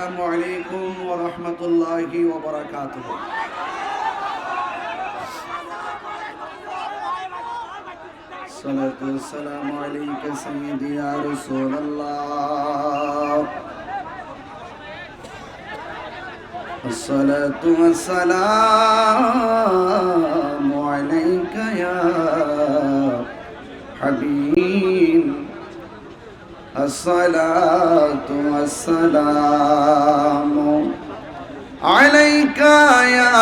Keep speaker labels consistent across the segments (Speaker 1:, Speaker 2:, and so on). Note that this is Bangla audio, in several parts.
Speaker 1: السلام عليكم ورحمة الله وبركاته. الصلاة والسلام عليك سيدي يا رسول الله. الصلاة والسلام عليك يا حبيب. الصلاة والسلام عليك يا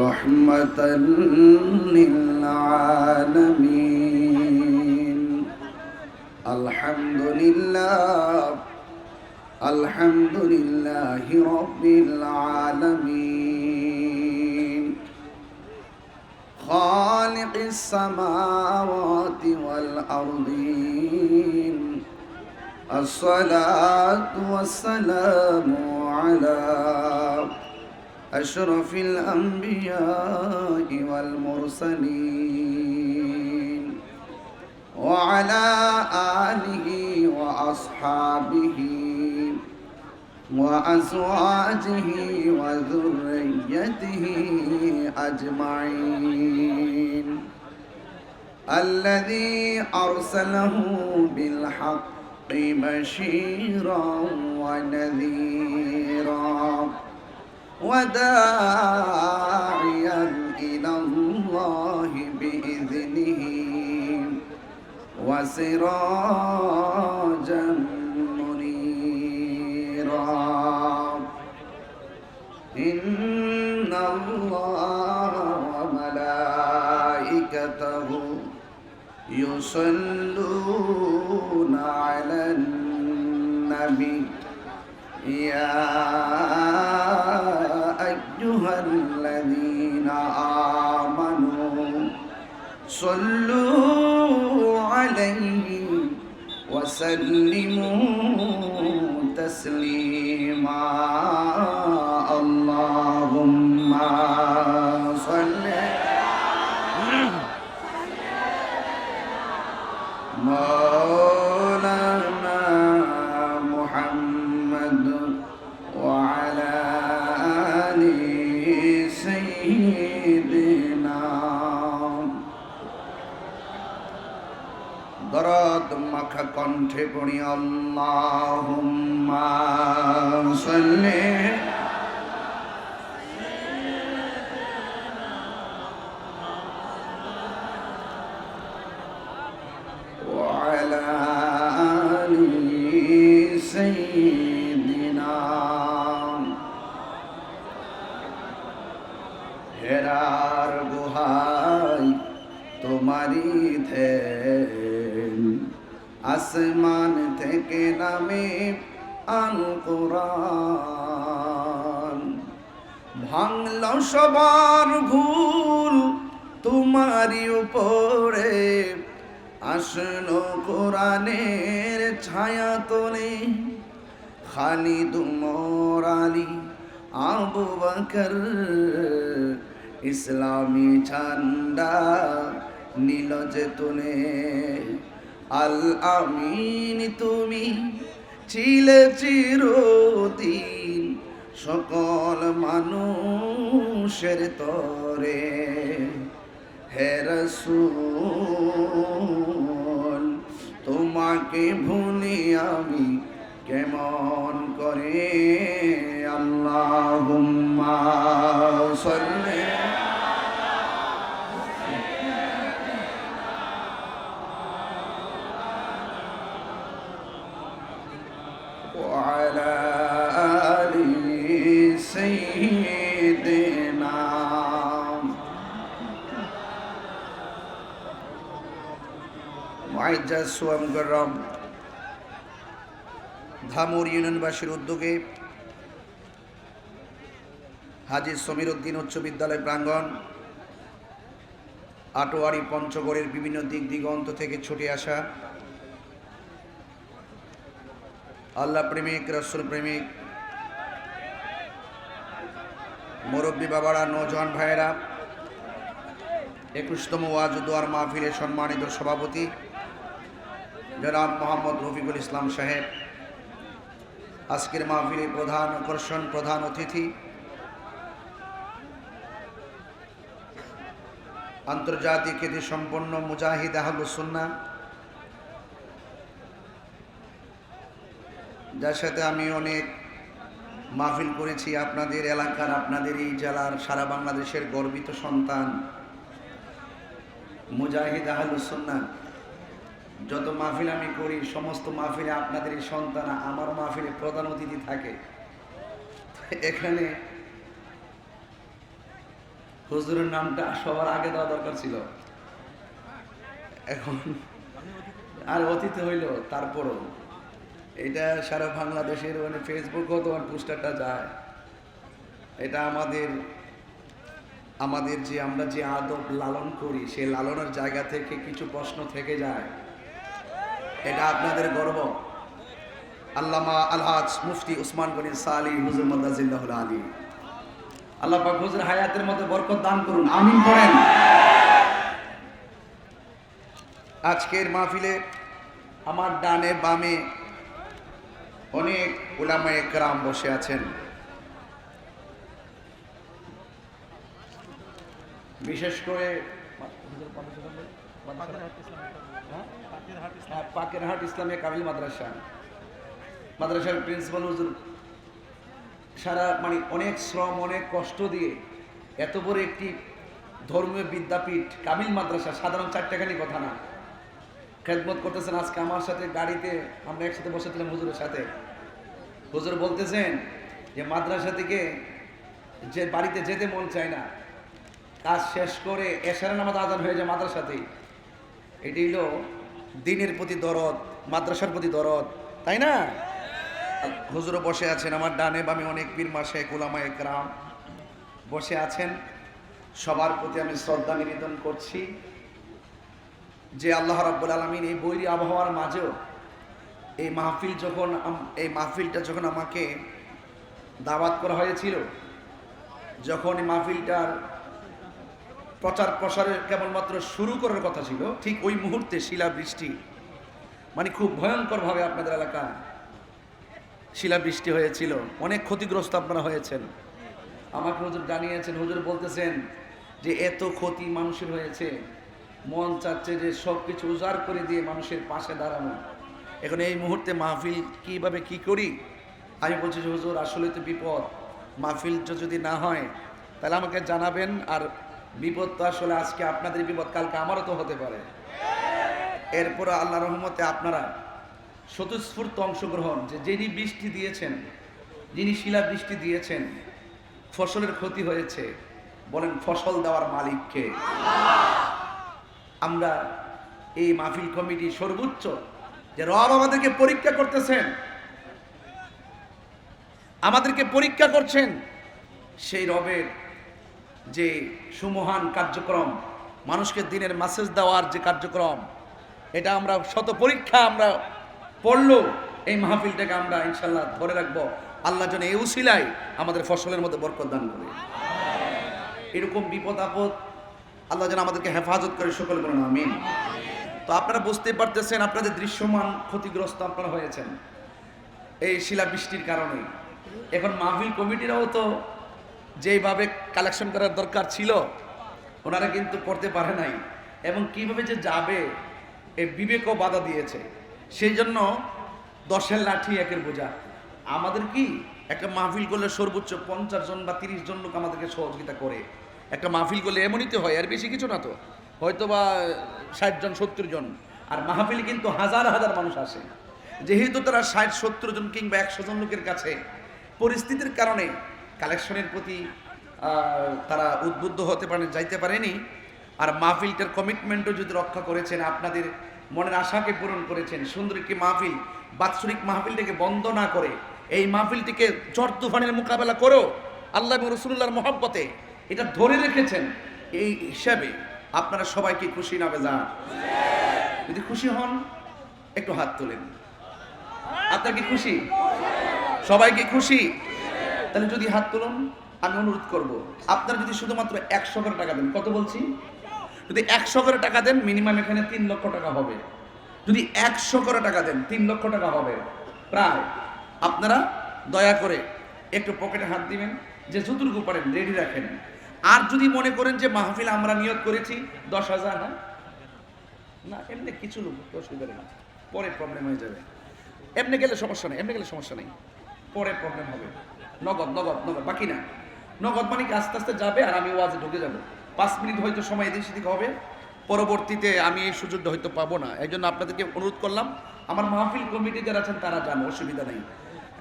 Speaker 1: رحمة للعالمين. الحمد لله رب العالمين، خالق السماوات والأرضين. الصلاة والسلام على أشرف الأنبياء والمرسلين وعلى آله وأصحابه وأزواجه وذريته أجمعين، الذي أرسله بالحق بشيرا ونذيرا وداعيا إلى الله بإذنه وسراجا إن الله وملائكته يصلون على النبي يا أيها الذين آمنوا صلوا عليه وسلموا تسليما. اللهم صل مولانا محمد وعلى آل سيدنا দরদ মাখা কণ্ঠে পড়ি আল্লাহুম্মা সাল্লি ওয়ালা আলি সাইয়্যিদিনা। হেরার গুহায় তোমারি ধ্যান, আসমান থেকে নামে আল কোরআন। ভাঙল সবার ভুল তোমারি উপরে, আসলো কোরআনের ছায়া তোলে। খালিদ উমর আলী আবু বকর ইসলামী ঝান্ডা নীল যে তুলে। আল আমিন তুমি ছিলে চিরদিন সকল মানুষের তরে। হে রাসূল তোমাকে ভুলি আমি কেমন করে। আল্লাহুম্মা সাল্লি وعلى آل سيدنا। মুআজ্জাজ ওয়া মুকাররম ধামুর ইউনিয়নবাসীর উদ্যোগে হাজী সমীর উদ্দিন উচ্চ বিদ্যালয় প্রাঙ্গণ, আটোয়ারি পঞ্চগড়ের বিভিন্ন দিক দিগন্ত থেকে ছুটে আসা আল্লাহ প্রেমিক, রাসূল প্রেমিক, মুরব্বী বাবারা, নওজোয়ান ভাইয়েরা, 21তম ওয়াজ ও দোয়ার মাহফিলের সম্মানিত সভাপতি জনাব মোহাম্মদ রফিকুল ইসলাম সাহেব, আজকের মাহফিলে প্রধান আকর্ষণ, প্রধান অতিথি আন্তর্জাতিক খ্যাতি সম্পন্ন মুজাহিদ আহলুস সুন্নাহ, যার সাথে আমি অনেক মাহফিল করেছি। আপনাদের এলাকার, আপনাদের এই জেলার, সারা বাংলাদেশের গর্বিত সন্তান মুজাহিদ আহলুস সুন্নাহ। যত মাহফিল আমি করি, সমস্ত মাহফিলে আপনাদের এই সন্তান আমার মাহফিলে প্রধান অতিথি থাকে। এখানে হুজুরের নামটা সবার আগে দেওয়া দরকার ছিল, এখন আর অতিথি হইল। তারপরও এটা সারা বাংলাদেশের মানে ফেসবুকেও তোমার পোস্টারটা যায়। এটা আমাদের যে আমরা যে আদব লালন করি, সেই লালনের জায়গা থেকে কিছু প্রশ্ন থেকে যায়। এটা আপনাদের গর্ব। আল্লামা আলহাজ মুফতি উসমান গনি সালি হুজুর মাদ্দাজিল্লাহুল আলী, আল্লাহ পাক হুজুর হায়াতের মধ্যে বরকত দান করুন, আমিন পড়েন। আজকের মাহফিলে আমার ডানে বামে অনেক উলামায়ে কেরাম বসে আছেন। বিশেষ করে পাকেরহাট ইসলামিয়া কামিল মাদ্রাসার প্রিন্সিপাল হুজুর সারা মানে অনেক শ্রম, অনেক কষ্ট দিয়ে এত বড় একটি ধর্মীয় বিদ্যাপীঠ কামিল মাদ্রাসা, সাধারণ চারটাখানি কথা না, খেদমত করতেছেন। আজকে আমার সাথে গাড়িতে আমরা একসাথে বসেছিলাম হুজুরের সাথে। হুজুর বলতেছেন যে মাদ্রাসা থেকে যে বাড়িতে যেতে মন চায় না, কাজ শেষ করে এশার নামাজ আজান হয়ে যায় মাদ্রাসাতেই। এটি হলো দ্বীনের প্রতি দরদ, মাদ্রাসার প্রতি দরদ, তাই না? হুজুরও বসে আছেন আমার ডানে বামে, অনেক পীর মাশায়েখ উলামায়ে কেরাম বসে আছেন। সবার প্রতি আমি শ্রদ্ধা নিবেদন করছি যে আল্লাহ রাব্বুল আলামিন এই বৈরী আবহাওয়ার মাঝেও এই মাহফিলটা যখন আমাকে দাওয়াত করা হয়েছিল, যখন এই মাহফিলটার প্রচার প্রসারের কেবলমাত্র শুরু করার কথা ছিল, ঠিক ওই মুহূর্তে শিলাবৃষ্টি, মানে খুব ভয়ঙ্করভাবে আপনাদের এলাকায় শিলাবৃষ্টি হয়েছিল। অনেক ক্ষতিগ্রস্ত আপনারা হয়েছেন। আমাকে হুজুর জানিয়েছেন, হুজুর বলতেছেন যে এত ক্ষতি মানুষের হয়েছে, মন চাচ্ছে যে সব কিছু উজাড় করে দিয়ে মানুষের পাশে দাঁড়ানো। এখন এই মুহূর্তে মাহফিল কিভাবে কি করি? আমি বলছি যে হুজুর আসলে তো বিপদ, মাহফিল যদি না হয় তাহলে আমাকে জানাবেন। আর বিপদ তো আসলে আজকে আপনাদের বিপদ, কালকে আমারও তো হতে পারে। এরপর আল্লাহ রহমতে আপনারা স্বতঃস্ফূর্ত অংশগ্রহণ, যে যিনি বৃষ্টি দিয়েছেন, যিনি শিলাবৃষ্টি দিয়েছেন, ফসলের ক্ষতি হয়েছে, বলেন ফসল দেওয়ার মালিককে। আমরা এই মাহফিল কমিটি সর্বোচ্চ যে রব আমাদেরকে পরীক্ষা করতেছেন, আমাদেরকে পরীক্ষা করছেন, সেই রবের যে সুমহান কার্যক্রম, মানুষকে দিনের মেসেজ দেওয়ার যে কার্যক্রম, এটা আমরা শত পরীক্ষা আমরা পড়লো, এই মাহফিলটাকে আমরা ইনশাল্লাহ ধরে রাখবো। আল্লাহ যেন এই উসিলায় আমাদের ফসলের মধ্যে বরকত দান করে। এরকম বিপদ আপদ আল্লাহ যেন আমাদেরকে হেফাজত করে, সকল বলেন আমিন। তো আপনারা বুঝতে পারতেছেন, আপনাদের দৃশ্যমান ক্ষতিগ্রস্ত আপনারা হয়েছেন এই শিলাবৃষ্টির কারণে। এখন মাহফিল কমিটিরাও তো যেইভাবে কালেকশন করার দরকার ছিল, ওনারা কিন্তু করতে পারে নাই, এবং কিভাবে যে যাবে এই বিবেকও বাধা দিয়েছে। সেই জন্য 10-এর লাঠি 1-এর বোঝা। আমাদের কি একটা মাহফিল করলে সর্বোচ্চ 50 জন বা 30 জন লোক আমাদেরকে সহযোগিতা করে। একটা মাহফিল করলে এমনই তো হয়, আর বেশি কিছু না তো, হয়তো বা 60 জন 70 জন। আর মাহফিল কিন্তু হাজার হাজার মানুষ আসে। যেহেতু তারা 60-70 জন কিংবা 100 জন লোকের কাছে পরিস্থিতির কারণে কালেকশনের প্রতি তারা উদ্বুদ্ধ হতে পারেন, যাইতে পারেনি। আর মাহফিলটার কমিটমেন্টও যদি রক্ষা করেছেন, আপনাদের মনের আশাকে পূরণ করেছেন, সুন্দর একটি মাহফিল, বাৎসরিক মাহফিলটাকে বন্ধ না করে এই মাহফিলটিকে ঝড় তুফানের মোকাবেলা করো আল্লাহ এবং রাসূলুল্লাহর মহব্বতে এটা ধরে রেখেছেন। এই হিসাবে আপনারা সবাইকে খুশি না বেজার? যদি খুশি হন একটু হাত তোলেন। আপনারা কি খুশি? সবাইকে খুশি? তাহলে যদি হাত তুলুন, আমি অনুরোধ করব আপনারা যদি শুধুমাত্র 100 করে টাকা দেন। কত বলছি? যদি 100 করে টাকা দেন, মিনিমাম এখানে 3 লক্ষ টাকা হবে। যদি 100 করে টাকা দেন 3 লক্ষ টাকা হবে প্রায়। আপনারা দয়া করে একটু পকেটে হাত দিবেন, যে যতটুকু পারেন রেডি রাখেন। আর যদি মনে করেন যে মাহফিল আমরা নিয়ত করেছি 10,000, না এমনি কিছু লোক অসুবিধা নেই, পরে প্রবলেম হয়ে যাবে। এমনি গেলে সমস্যা নেই, এমনি গেলে সমস্যা নেই, পরে প্রবলেম হবে। নগদ নগদ নগদ, বাকি না। নগদ মানে কি আস্তে আস্তে যাবে আর আমি ওয়াজে ঢুকে যাব। 5 মিনিট হয়তো সময় এদিক সেদিক হবে, পরবর্তীতে আমি এই সুযোগটা হয়তো পাবো না। এই জন্য আপনাদেরকে অনুরোধ করলাম, আমার মাহফিল কমিটি যারা আছেন তারা জানো, অসুবিধা নেই।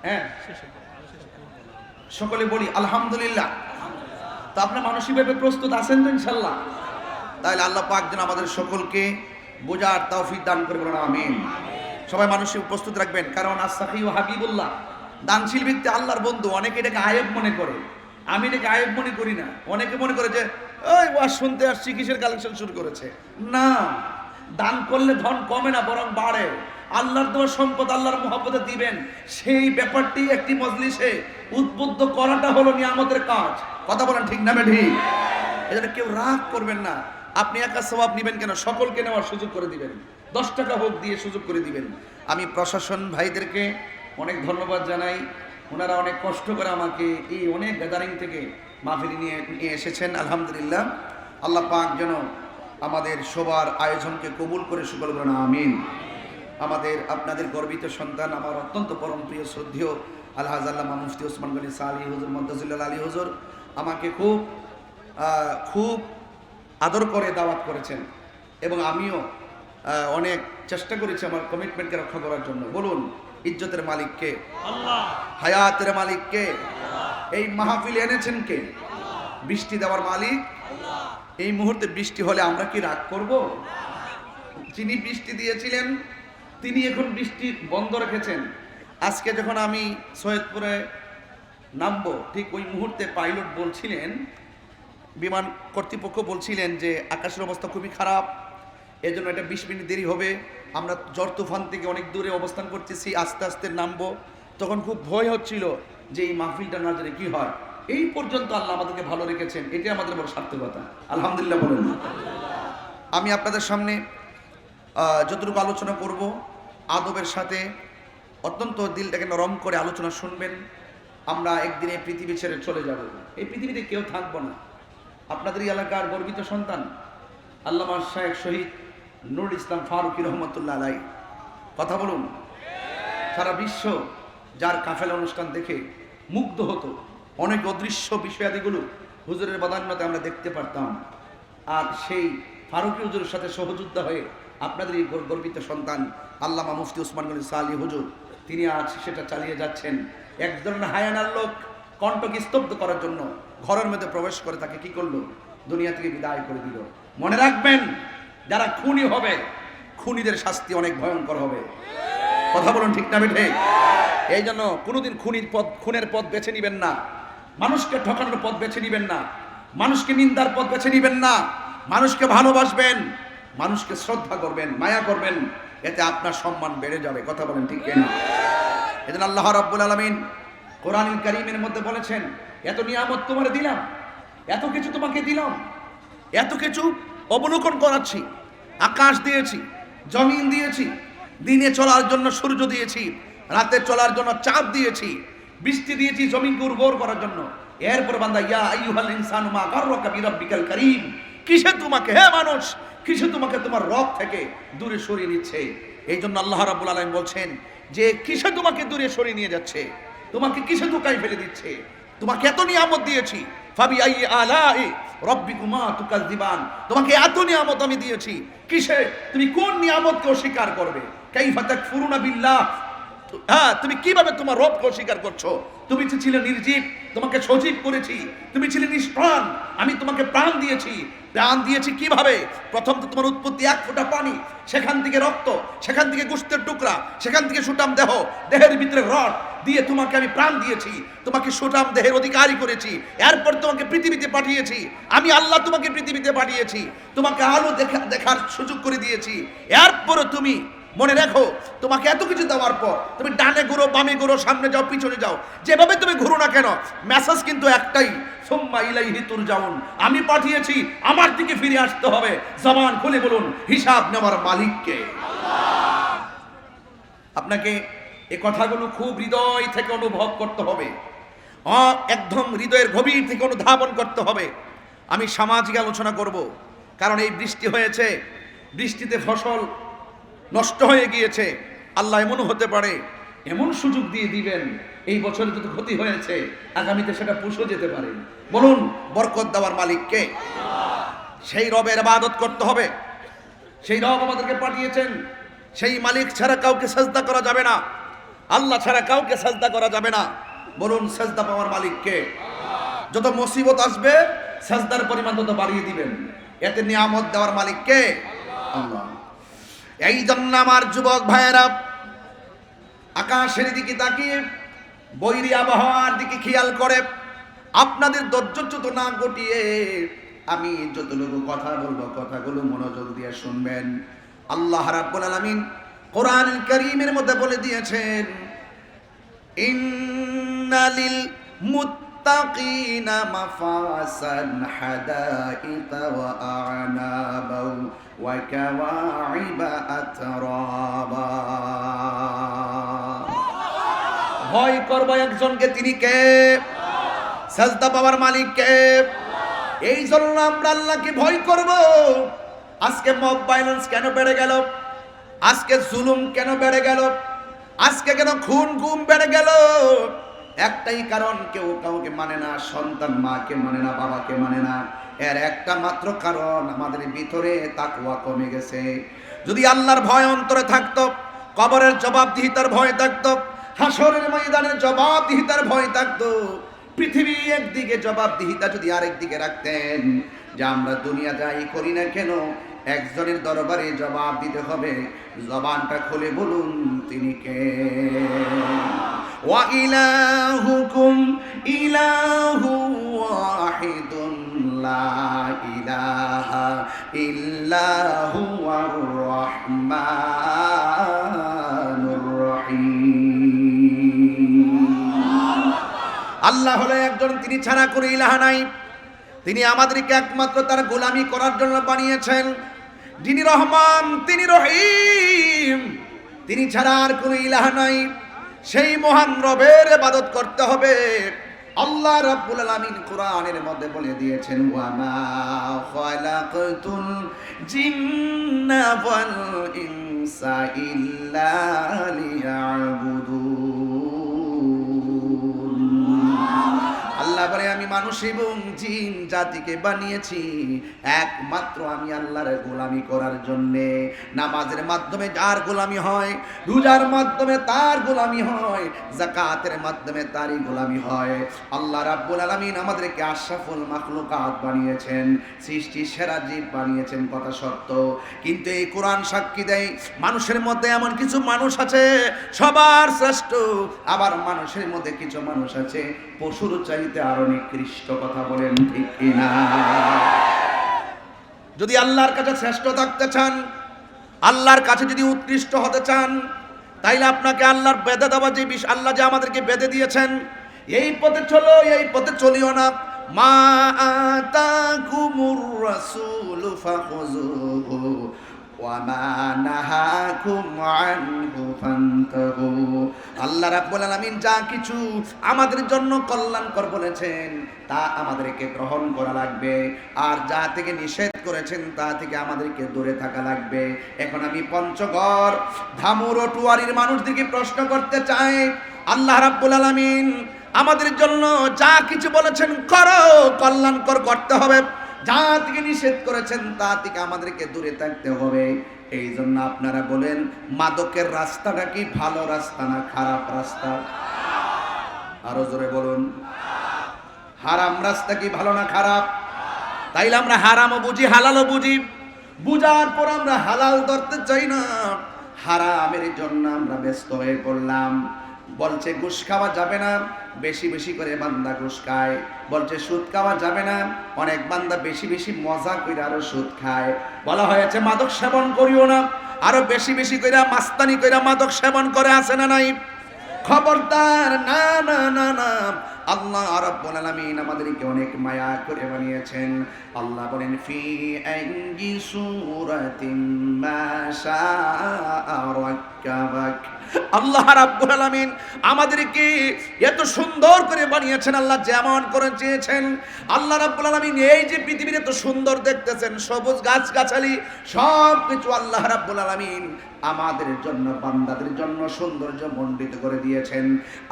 Speaker 1: হ্যাঁ, সকলে বলি আলহামদুলিল্লাহ। তা আপনার মানসিকভাবে প্রস্তুত আছেন তো ইনশাল্লাহ? তাহলে আল্লাহ পাক যেন আমাদের সকলকে বোঝার তৌফিক দান করে, বলেন আমিন। সবাই মানসিক প্রস্তুত রাখবেন, কারণ আস-সাখী ও হাবিবুল্লাহ, দানশীল ব্যক্তি আল্লাহর বন্ধু। অনেকে এটাকে আয়েব মনে করে, আমি এটাকে আয়েব মনে করি না। অনেকে মনে করে যে ওই ওয়াজ শুনতে আসছি, কিসের কালেকশন শুরু করেছে। না, দান করলে ধন কমে না, বরং বাড়ে। আল্লাহর দেওয়া সম্পদ আল্লাহর মহব্বতে দিবেন, সেই ব্যাপারটি একটি মজলিসে উদ্বুদ্ধ করাটা হলো নিয়ামতের কাজ। কথা বলেন ঠিক না ঠিক? এজন্য কেউ রাগ করবেন না। আপনি একা সওয়াব নেবেন কেন, সকলকে নেওয়ার সুযোগ করে দিবেন। 10 টাকা হোক দিয়ে সুযোগ করে দিবেন। আমি প্রশাসন ভাইদেরকে অনেক ধন্যবাদ জানাই। ওনারা অনেক কষ্ট করে আমাকে এই অনেক গ্যাদারিং থেকে মাহফিল নিয়ে এসেছেন। আলহামদুলিল্লাহ, আল্লাহ পাক যেন আমাদের সবার আয়োজনকে কবুল করে সকল বলেন আমিন। আমাদের আপনাদের গর্বিত সন্তান, আমার অত্যন্ত পরম প্রিয় শ্রদ্ধেয় আলহাজ আল্লামা মুফতি ওসমান গনি সালি হুজুর মদ্দাজিল্লাহ আলী হুজুর আমাকে খুব আদর করে দাওয়াত করেছেন, এবং আমিও অনেক চেষ্টা করেছি আমার কমিটমেন্টকে রক্ষা করার জন্য। বলুন, ইজ্জতের মালিক কে? আল্লাহ। হায়াতের মালিক কে? এই মাহফিল এনেছেন কে? বৃষ্টি দেওয়ার মালিক আল্লাহ। এই মুহূর্তে বৃষ্টি হলে আমরা কি রাগ করব? যিনি বৃষ্টি দিয়েছিলেন তিনি এখন বৃষ্টি বন্ধ রেখেছেন। আজকে যখন আমি সৈয়দপুরে নামবো, ঠিক ওই মুহূর্তে পাইলট বলছিলেন, বিমান কর্তৃপক্ষ বলছিলেন যে আকাশের অবস্থা খুবই খারাপ, এজন্য এটা 20 মিনিট দেরি হবে। আমরা ঝড় তুফান থেকে অনেক দূরে অবস্থান করতেছি, আস্তে আস্তে নামবো। তখন খুব ভয় হচ্ছিল যে এই মাহফিলটা না জানি কি হয়। এই পর্যন্ত আল্লাহ আমাদেরকে ভালো রেখেছেন, এটাই আমাদের বড় সার্থকতা। আলহামদুলিল্লাহ বলেন। আমি আপনাদের সামনে যতটুকু আলোচনা করব, আদবের সাথে অত্যন্ত দিলটাকে নরম করে আলোচনা শুনবেন। আমরা একদিনে পৃথিবী ছেড়ে চলে যাব, এই পৃথিবীতে কেউ থাকবো না। আপনাদের এলাকার গর্বিত সন্তান আল্লামা শায়েখ শহীদ নুরুল ইসলাম ফারুকী রহমতুল্লাহ আলাই, কথা বলুন, সারা বিশ্ব যার কাফেলা অনুষ্ঠান দেখে মুগ্ধ হতো। অনেক অদৃশ্য বিষয়াদিগুলো হুজুরের বাদান্যতে আমরা দেখতে পারতাম। আর সেই ফারুকী হুজুরের সাথে সহযোদ্ধা হয়ে আপনাদের এই গর্বিত সন্তান আল্লামা মুফতি ওসমান গনি সালি হুজুর, তিনি আজ সেটা চালিয়ে যাচ্ছেন। এক ধরনের হায়ানার লোক কণ্ঠকে স্তব্ধ করার জন্য ঘরের মধ্যে প্রবেশ করে তাকে কি করলো? দুনিয়া থেকে বিদায় করে দিল। মনে রাখবেন, যারা খুনি হবে, খুনিদের শাস্তি অনেক ভয়ঙ্কর হবে। কথা বলুন ঠিক না বেঠে? এই জন্য কোনোদিন খুনের পথ বেছে নিবেন না, মানুষকে ঠকানোর পথ বেছে নিবেন না, মানুষকে নিন্দার পথ বেছে নিবেন না। মানুষকে ভালোবাসবেন, মানুষকে শ্রদ্ধা করবেন, মায়া করবেন, এতে আপনার সম্মান বেড়ে যাবে। কথা বলেন ঠিক কিনা? এজন্য আল্লাহ রাব্বুল আলামিন কোরআনুল কারীমের মধ্যে বলেছেন, এত নিয়ামত তোমারে দিলাম, এত কিছু তোমাকে দিলাম, এত কিছু অবলোকন করাচ্ছি। আকাশ দিয়েছি, জমিন দিয়েছি, দিনে চলার জন্য সূর্য দিয়েছি, রাতে চলার জন্য চাঁদ দিয়েছি, বৃষ্টি দিয়েছি জমিনকে উর্বর করার জন্য। এরপর বান্দা, ইয়া আইয়ুহাল ইনসানু মা গাররাকা বিরাব্বিকাল কারীম, কিসে তোমাকে, হে মানুষ, কিসে তোমাকে তোমার রব থেকে দূরে সরিয়ে নিচ্ছে? এই জন্য আল্লাহ রাব্বুল আলামিন বলছেন যে কিসে তোমাকে দূরে সরিয়ে নিয়ে যাচ্ছে, তোমাকে কিসে ধোঁকায় ফেলে দিচ্ছে। তোমাকে এত নিয়ামত দিয়েছি, ফাবি আই আলাই রব্বিকুমা তুকাযযিবান, তোমাকে এত নিয়ামত আমি দিয়েছি, কিসে তুমি কোন নিয়ামতকে অস্বীকার করবে? কাইফা তাকফুরুনা বিল্লাহ, হ্যাঁ, তুমি কিভাবে তোমার রবকে অস্বীকার করছো? তুমি ছিলে নির্জীব, তোমাকে সজীব করেছি। তুমি ছিলে নিষ্প্রাণ, আমি তোমাকে প্রাণ দিয়েছি। প্রাণ দিয়েছি কিভাবে? প্রথম তো তোমার উৎপত্তি 1 ফোঁটা পানি, সেখান থেকে রক্ত, সেখান থেকে গোশতের টুকরা, সেখান থেকে সুটাম দেহ, দেহের ভিতরে রড দিয়ে তোমাকে আমি প্রাণ দিয়েছি, তোমাকে সুটাম দেহের অধিকারী করেছি। এরপর তোমাকে পৃথিবীতে পাঠিয়েছি, আমি আল্লাহ তোমাকে পৃথিবীতে পাঠিয়েছি, তোমাকে আলো দেখার সুযোগ করে দিয়েছি। এরপরও তুমি মনে রাখো, তোমাকে এত কিছু দেওয়ার পর তুমি ডানে ঘুরো, বামে ঘুরো, সামনে যাও, পিছনে যাও, যেভাবে তুমি ঘুরো না কেন, মেসেজ কিন্তু একটাই, সুম্মা ইলাইহি তুরজাউন, আমি পাঠিয়েছি, আমার দিকে ফিরে আসতে হবে। জবান খুলে বলুন, হিসাব নেওয়ার মালিক কে? আল্লাহ। আপনাকে এই কথাগুলো খুব হৃদয় থেকে অনুভব করতে হবে, একদম হৃদয়ের গভীর থেকে অনুধাবন করতে হবে। আমি সামাজিক আলোচনা করব, কারণ এই বৃষ্টি হয়েছে, বৃষ্টিতে ফসল নষ্ট হয়ে গিয়েছে। আল্লাহ এমনও হতে পারে এমন সুযোগ দিয়ে দিবেন, এই বছরে যত ক্ষতি হয়েছে আগামীতে সেটা পুষে যেতে পারে। বলুন বরকত দেওয়ার মালিককে। সেই রবের ইবাদত করতে হবে। সেই রব আমাদেরকে পাঠিয়েছেন, সেই মালিক ছাড়া কাউকে সাজদা করা যাবে না, আল্লাহ ছাড়া কাউকে সাজদা করা যাবে না। বলুন সাজদা পাওয়ার মালিককে। যত মুসিবত আসবে সাজদার পরিমাণ তত বাড়িয়ে দিবেন, এতে নিয়ামত দেওয়ার মালিককে আল্লাহ। এই জন্য আমার যুবক ভাইয়েরা আকাশের দিকে তাকিয়ে বৈরী আবহাওয়ার দিকে খেয়াল করে আপনাদের ধৈর্যচ্যুত না ঘটিয়ে আমি যতটুকু কথা বলবো কথাগুলো মনোযোগ দিয়ে শুনবেন। আল্লাহ রাব্বুল আলামিন কোরআনুল কারীমের মধ্যে বলে দিয়েছেন, ইন্নালিল মুত্তাকিনা মাফাসান হাদাইকা ওয়া আ'নাবা ওয়া কাওয়াইবা আতরাবা। ভয় করব একজনকে, তিনি কে? সাজদা পাওয়ার মালিক কে? এই জন্য আমরা আল্লাহকে ভয় করব। আজকে মব ভায়োলেন্স কেন বেড়ে গেল? আজকে জুলুম কেন বেড়ে গেল? আজকে কেন খুন গুম বেড়ে গেল? একটাই কারণ, কেউ কাউকে মানে না, সন্তান মাকে মানে না, বাবাকে মানে না। এর একটা মাত্র কারণ, আমাদের ভিতরে তাকওয়া কমে গেছে। যদি আল্লাহর ভয় অন্তরে থাকতো, কবরের জবাবদিহিতার ভয় থাকতো, হাসরের ময়দানের জবাবদিহিতার ভয় থাকতো, পৃথিবী একদিকে জবাবদিহিতা যদি আরেক দিকে রাখতেন, যে আমরা দুনিয়া যাই করি না কেন একজনের দরবারে জবাব দিতে হবে, জবানটা খুলে বলুন তিনি কে? ওয়া ইলাহুকুম ইলাহু ওয়াহিদুন লা ইলাহা ইল্লা হুয়ার রহমানুর রহিম। আল্লাহ হলো একজন, তিনি ছাড়া কোনো ইলাহা নাই। তিনি আমাদেরকে একমাত্র তার গোলামি করার জন্য বানিয়েছেন। যিনি রহমান, তিনি রহিম, তিনি ছাড়া আর কোনো ইলাহা নাই। সেই মহান রবের ইবাদত করতে হবে। আল্লাহ রাব্বুল আলামিন কোরআনের মধ্যে বলে দিয়েছেন, ওয়া মা খালাকাতুল জিন্না ওয়াল ইনসা ইল্লা লিয়াবুদুন। আল্লাহ বলে, আমি মানুষ এবং জিন জাতিকে বানিয়েছি একমাত্র আমি আল্লাহর গোলামি করার জন্যে। নামাজের মাধ্যমে যার গোলামি হয়, রোজার মাধ্যমে তার গোলামি হয়, যাকাতের মাধ্যমে তারই গোলামি হয়। আল্লাহ রাব্বুল আলামিন আমাদেরকে আশরাফুল মাখলুকাত বানিয়েছেন, সৃষ্টির সেরা জীব বানিয়েছেন, কথা সত্য। কিন্তু এই কোরআন সাক্ষী দেয়, মানুষের মধ্যে এমন কিছু মানুষ আছে সবার শ্রেষ্ঠ, আবার মানুষের মধ্যে কিছু মানুষ আছে পশুর চাইতে আরো নিকৃষ্ট। কথা বলেন ঠিক কিনা? যদি আল্লাহর কাছে শ্রেষ্ঠ থাকতে চান, আল্লাহর কাছে যদি উৎকৃষ্ট হতে চান, তাইলে আপনাকে আল্লাহর বেঁধে দেওয়া যে বিষয়, আল্লাহ যে আমাদেরকে বেঁধে দিয়েছেন, এই পথে চলো, এই পথে চলিও না। মা আতাকুমুর রাসূলু ফাখুযুহু ওয়া মা নাহাকুম আনহু ফান্তাহু। আল্লাহ রাব্বুল আলামিন যা কিছু আমাদের জন্য কল্যাণকর বলেছেন তা আমাদেরকে গ্রহণ করা লাগবে, আর যা থেকে নিষেধ করেছেন তা থেকে আমাদেরকে দূরে থাকা লাগবে। এখন আমি পঞ্চগড়, ধামুর ও টুয়ারির মানুষদেরকে প্রশ্ন করতে চাই, আল্লাহ রাব্বুল আলামিন আমাদের জন্য যা কিছু বলেছেন করো, কল্যাণকর করতে হবে, যা থেকে নিষেধ করেছেন তা থেকে আমাদেরকে দূরে থাকতে হবে। এই জন্য আপনারা বলেন, মাদকের রাস্তাটা কি ভালো রাস্তা না খারাপ রাস্তা? আরো জোরে বলুন। হারাম রাস্তা কি ভালো না খারাপ? তাইলে আমরা হারামও বুঝি, হালালও বুঝি, বুঝার পর আমরা হালাল ধরতে চাই না, হারামের জন্য আমরা ব্যস্ত হয়ে পড়লাম। বলছে ঘুষ খাওয়া যাবে না, বেশি বেশি করে বান্দা ঘুষ খায়। বলছে সুদ খাওয়া যাবে না, অনেক বান্দা বেশি বেশি মজা করে আরো সুদ খায়। বলা হয়েছে মাদক সেবন করিও না, আরো বেশি বেশি করে মাস্তানি করে মাদক সেবন করে, আছে না নাই? খবরদার, না না না না। আল্লাহ রাব্বুল আলামিন আমাদেরকে অনেক মায়া করে বানিয়েছেন। আল্লাহ বলেন, ফি আইয়ি সূরাতিন মা শাআ রাক্কাবাক। আল্লাহ রাব্বুল আলামিন আমাদেরকে এত সুন্দর করে বানিয়েছেন, আল্লাহ যেমন করে চেয়েছেন। আল্লাহ রাব্বুল আলামিন এই যে পৃথিবীর এত সুন্দর দেখতেছেন, সবুজ গাছগাছালি সব কিছু আল্লাহ রাব্বুল আলামিন আমাদের জন্য, বান্দাদের জন্য সৌন্দর্য মণ্ডিত করে দিয়েছেন।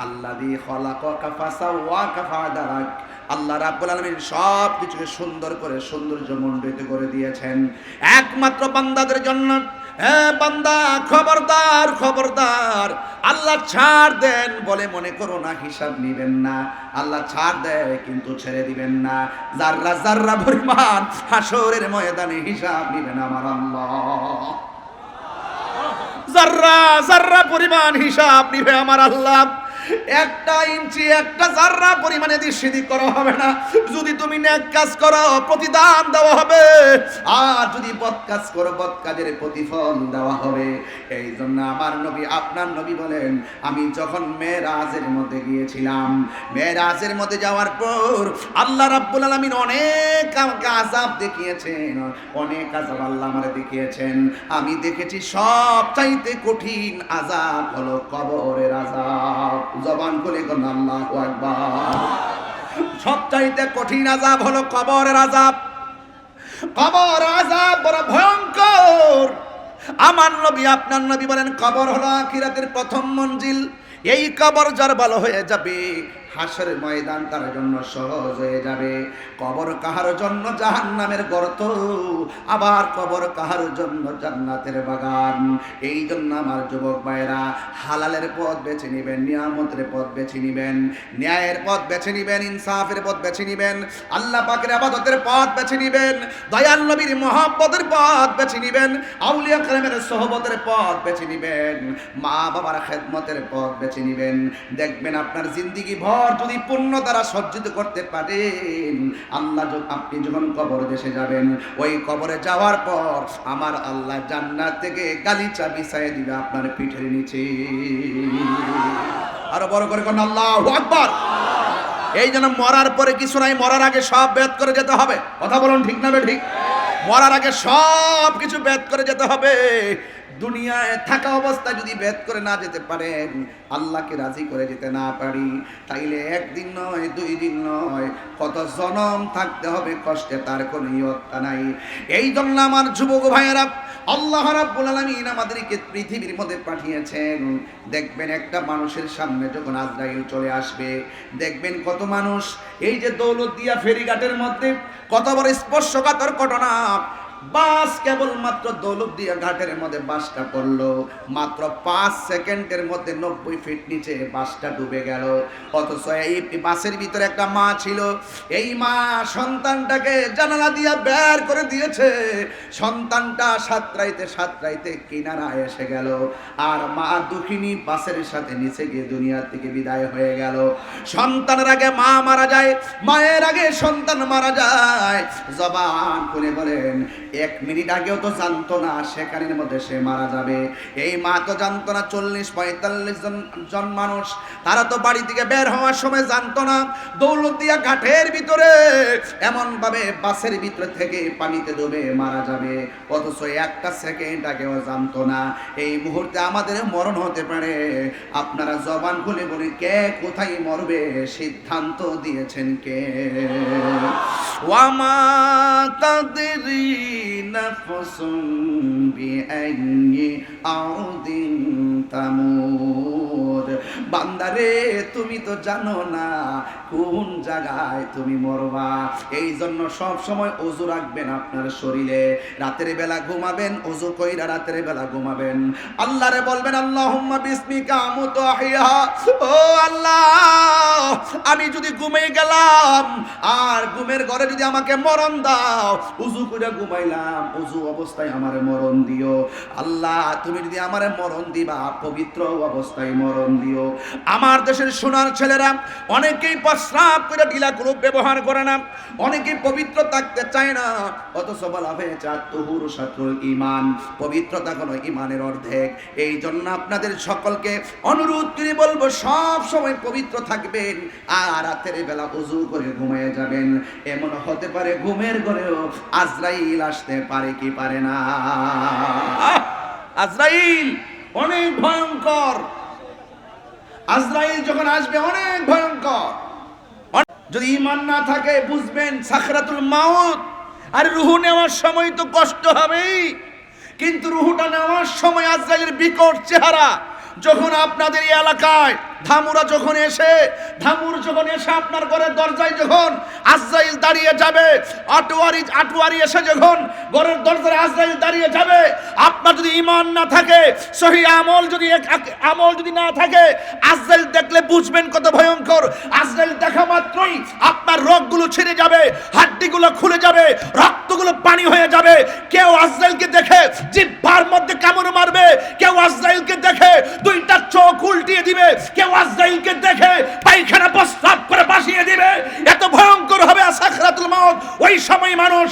Speaker 1: আল্লাযী খালাকাকা ফাসাওয়াকা ফাআদালাক। আল্লাহ রাব্বুল আলামিন সব কিছুকে সুন্দর করে সৌন্দর্য মণ্ডিত করে দিয়েছেন একমাত্র বান্দাদের জন্য। হ্যাঁ বান্দা, খবরদার খবরদার, আল্লাহ ছাড় দেন বলে মনে করো না হিসাব নিবেন না। আল্লাহ ছাড় দেয় কিন্তু ছেড়ে দিবেন না। যাররা যাররা পরিমাণ হাসরের ময়দানে হিসাব নিবেন আমার আল্লাহ। যাররা যাররা পরিমাণ হিসাব নিবে আমার আল্লাহ। একটা ইঞ্চি একটা যাররা পরিমাণে দিক করা হবে না। যদি তুমি নেক কাজ করো প্রতিদান দেওয়া হবে, আর যদি বদ কাজ করো বদ কাজের প্রতিফল দেওয়া হবে। এই জন্য আমার নবী, আপনার নবী বলেন, আমি যখন মেরাজের মধ্যে গিয়েছিলাম, মেরাজের মধ্যে যাওয়ার পর আল্লাহ রাব্বুল আলামিন অনেক আমাকে আযাব দেখিয়েছেন, অনেক আযাব আল্লাহ আমারে দেখিয়েছেন। আমি দেখেছি সব চাইতে কঠিন আযাব হলো কবরের আযাব। জবান খুলে কোন আল্লাহু আকবার। সবচাইতে কঠিন আযাব হলো কবরের আযাব। কবর আযাব বড় ভয়ঙ্কর। আমার নবী, আপনার নবী বলেন, কবর হলো আখিরাতের প্রথম মঞ্জিল। এই কবর যার ভালো হয়ে যাবে, হাসরের ময়দান তার জন্য সহজ হয়ে যাবে। কবর কাহার জন্য জাহান্নামের গর্ত, আবার কবর কাহার জন্য জান্নাতের বাগান। এই জন্য আমার যুবক ভাইরা, হালালের পথ বেছে নেবেন, নিয়ামতের পথ বেছে নেবেন, ন্যায়ের পথ বেছে নেবেন, ইনসাফের পথ বেছে নেবেন, আল্লাহ পাকের ইবাদতের পথ বেছে নেবেন, দয়াল নবীর মহব্বতের পথ বেছে নেবেন, আউলিয়া কেরামের সোহবতের পথ বেছে নেবেন, মা বাবার খেদমতের পথ বেছে নেবেন। দেখবেন আপনার জিন্দেগি ভর যদি পূর্ণ দ্বারা সজ্জিত করতে পারেন, আল্লাহ আপনি যখন কবর দেশে যাবেন, ওই কবরে যাওয়ার পর আমার আল্লাহ জান্নাত থেকে গালিচা বিছায় দিবে আপনার পিঠের নিচে। আরো বড় করে কোন আল্লাহু আকবার। এই জন্য মরার পরে কিছু নাই, মরার আগে সব বেদ করে যেতে হবে। কথা বলুন ঠিক না ঠিক? মরার আগে সব কিছু বেদ করে যেতে হবে। দুনিয়ায় থাকা অবস্থায় যদি বেদ করে না যেতে পারেন, আল্লাহকে রাজি করে যেতে না পারি, তাইলে একদিন নয়, 2 দিন নয়, কত জনম থাকতে হবে কষ্টে, তার কোনো ইয়ত্তা নাই। এই জন্য আমার যুবক ভাইয়েরা, আল্লাহ রাব্বুল আলামিন আমাদেরকে পৃথিবীর মধ্যে পাঠিয়েছেন। দেখবেন একটা মানুষের সামনে যখন আজরাইল চলে আসবে, দেখবেন কত মানুষ এই যে দৌলতদিয়া ফেরিঘাটের মধ্যে কত বড় স্পর্শকাতর ঘটনা। বাস কেবলমাত্র দৌলতদিয়া ঘাটের মধ্যে বাসটা পড়লো, মাত্র 5 সেকেন্ডের মধ্যে 90 ফিট নিচে বাসটা ডুবে গেল। অথচ এই বাসের ভিতরে একটা মা ছিল, এই মা সন্তানটাকে জানালা দিয়ে বের করে দিয়েছে। সন্তানটা সাতরাইতে কিনারায় এসে গেল, আর মা দুঃখিনী বাসের সাথে নিচে গিয়ে দুনিয়া থেকে বিদায় হয়ে গেল। সন্তানের আগে মা মারা যায়, মায়ের আগে সন্তান মারা যায়। জবান খুলে বলেন, 1 মিনিট আগেও তো জানতো না সেখানের মধ্যে সে মারা যাবে। এই মা তো জানতো না 40-45 জন মানুষ, তারা তো বাড়ি থেকে বের হওয়ার সময় জানতো না দৌলতদিয়া ঘাটের ভিতরে এমন ভাবে বাসের ভিতরে থেকে পানিতে ডুবে মারা যাবে। অথচ 1 সেকেন্ড আগেও জানতো না এই মুহূর্তে আমাদের মরণ হতে পারে। আপনারা জবান খুলে বলে, কে কোথায় মরবে সিদ্ধান্ত দিয়েছেন কে? ওয়ামা তাদরি নাফসুন বিআইয়ি আরদিন তামুত। বান্দারে, তুমি তো জানো না কোন জায়গায় তুমি মরবা। এই জন্য সব সময় ওযু রাখবেন আপনার শরীরে। রাতের বেলা ঘুমাবেন, ওযু কইরা রাতের বেলা ঘুমাবেন। আল্লাহরে বলবেন, আল্লাহুম্মা বিসমিকা আমুতু আহিয়া। ও আল্লাহ, আমি যদি ঘুমিয়ে গেলাম আর ঘুমের ঘরে যদি আমাকে মরণ দাও, ওযু কইরা ঘুমাইলাম, ওযু অবস্থায় আমারে মরণ দিও। আল্লাহ, তুমি যদি আমারে মরণ দিবা, পবিত্র অবস্থায় মরণ দিও। আমার দেশের সোনার ছেলেরা অনেকেই প্রস্রাব করে ঢিলা গ্রুপ ব্যবহার করে না, অনেকেই পবিত্র থাকতে চায় না। অথচ বলা হয়েছে আত-তুহুরু শাতরুল ঈমান, পবিত্রতা হলো ঈমানের অর্ধেক। এই জন্য আপনাদের সকলকে অনুরোধ করে বলবো, সব সময় পবিত্র থাকবেন আর রাতের বেলা ওযু করে ঘুমিয়ে যাবেন। এমন হতে পারে ঘুমের ঘরেও আজরাইল আসতে পারে কি পারে না? আজরাইল অনেক ভয়ঙ্কর। আজরাইল যখন আসবে অনেক ভয়ঙ্কর। যদি ঈমান না থাকে বুঝবেন সাকরাতুল মাউত। আর রূহ নেওয়ার সময় তো কষ্ট হবেই, কিন্তু রূহটা নেওয়ার সময় আজরাইলের বিকট চেহারা যখন আপনাদের এই এলাকায় ধামুর যখন এসে আপনার ঘরের দরজায় যখন আজরাইল দাঁড়িয়ে যাবে, আটোয়ারি এসে যখন ঘরের দরজায় আজরাইল দাঁড়িয়ে যাবে, আপনার যদি ঈমান না থাকে, সহিহ আমল যদি না থাকে, আজরাইল দেখলে বুঝবেন কত ভয়ঙ্কর। আজরাইল দেখা মাত্রই আপনার রগগুলো ছিঁড়ে যাবে, হাড্ডিগুলো খুলে যাবে, রক্তগুলো পানি হয়ে যাবে। কেউ আজরাইলকে দেখে জিহ্বার মধ্যে কামড় মারবে, কেউ আজরাইলকে দেখে দুইটা চোখ উল্টিয়ে দিবে, কেউ আজরাইলকে দেখে পায়খানা প্রস্রাব করে বাসিয়ে দিবে। এত ভয়ঙ্কর হবে সাকরাতুল মাউত। ওই সময় মানুষ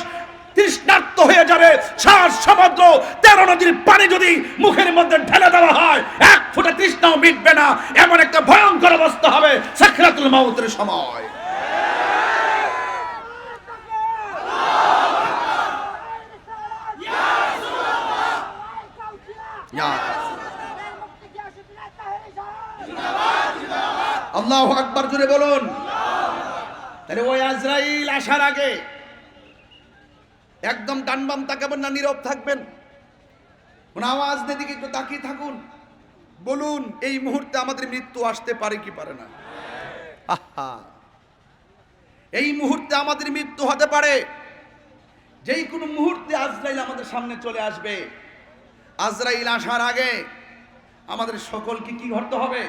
Speaker 1: তৃষ্ণার্ত হয়ে যাবে। 7 সমুদ্র 13 নদীর পানি যদি মুখের মধ্যে ঢেলে দেওয়া হয়, এক ফোঁটা তৃষ্ণাও মিটবে না। এমন একটা ভয়ঙ্কর অবস্থা হবে সাকরাতুল মাউতের সময়। আল্লাহু আকবার জোরে বলুন। তাহলে ওই আজরাইল আসার আগে একদম ডান বাম তাকাবেন না, নীরব থাকবেন, কোন আওয়াজ নেই, দিকে একটু তাকিয়ে থাকুন। বলুন এই মুহূর্তে আমাদের মৃত্যু আসতে পারে কি পারে না? এই মুহূর্তে আমাদের মৃত্যু হতে পারে। যেই কোনো মুহূর্তে আজরাইল আমাদের সামনে চলে আসবে। আজরাইল আসার আগে আমাদের সকলকে কি করতে হবে?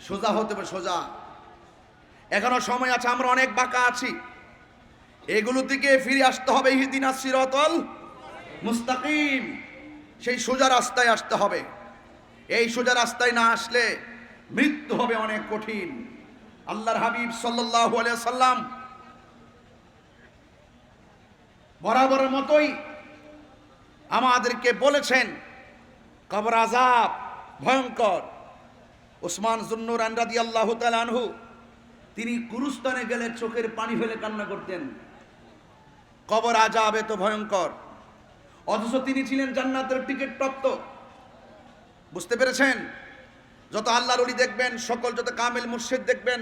Speaker 1: সোজা হতে হবে, সোজা। এখনো সময় আছে, আমরা অনেক বাঁকা আছি, এগুলো থেকে ফিরে আসতে হবে। ইহদিনাস সিরাতাল মুস্তাকিম, সেই সোজা রাস্তায় আসতে হবে। এই সোজা রাস্তায় না আসলে মৃত্যু হবে অনেক কঠিন। আল্লাহর হাবিব সাল্লাল্লাহু আলাইহি সাল্লাম বরাবরের মতোই আমাদেরকে বলেছেন কবর আযাব ভয়ঙ্কর। ওসমান যুন্নুরান রাদিয়াল্লাহু তাআলা আনহু তিনি কুরুস্তানে গেলে চোখের পানি ফেলে কান্না করতেন, কবর আযাব এত ভয়ঙ্কর। অথচ তিনি ছিলেন জান্নাতের টিকিট প্রাপ্ত। বুঝতে পেরেছেন? যত আল্লাহর ওলি দেখবেন, সকল যত কামেল মুর্শিদ দেখবেন,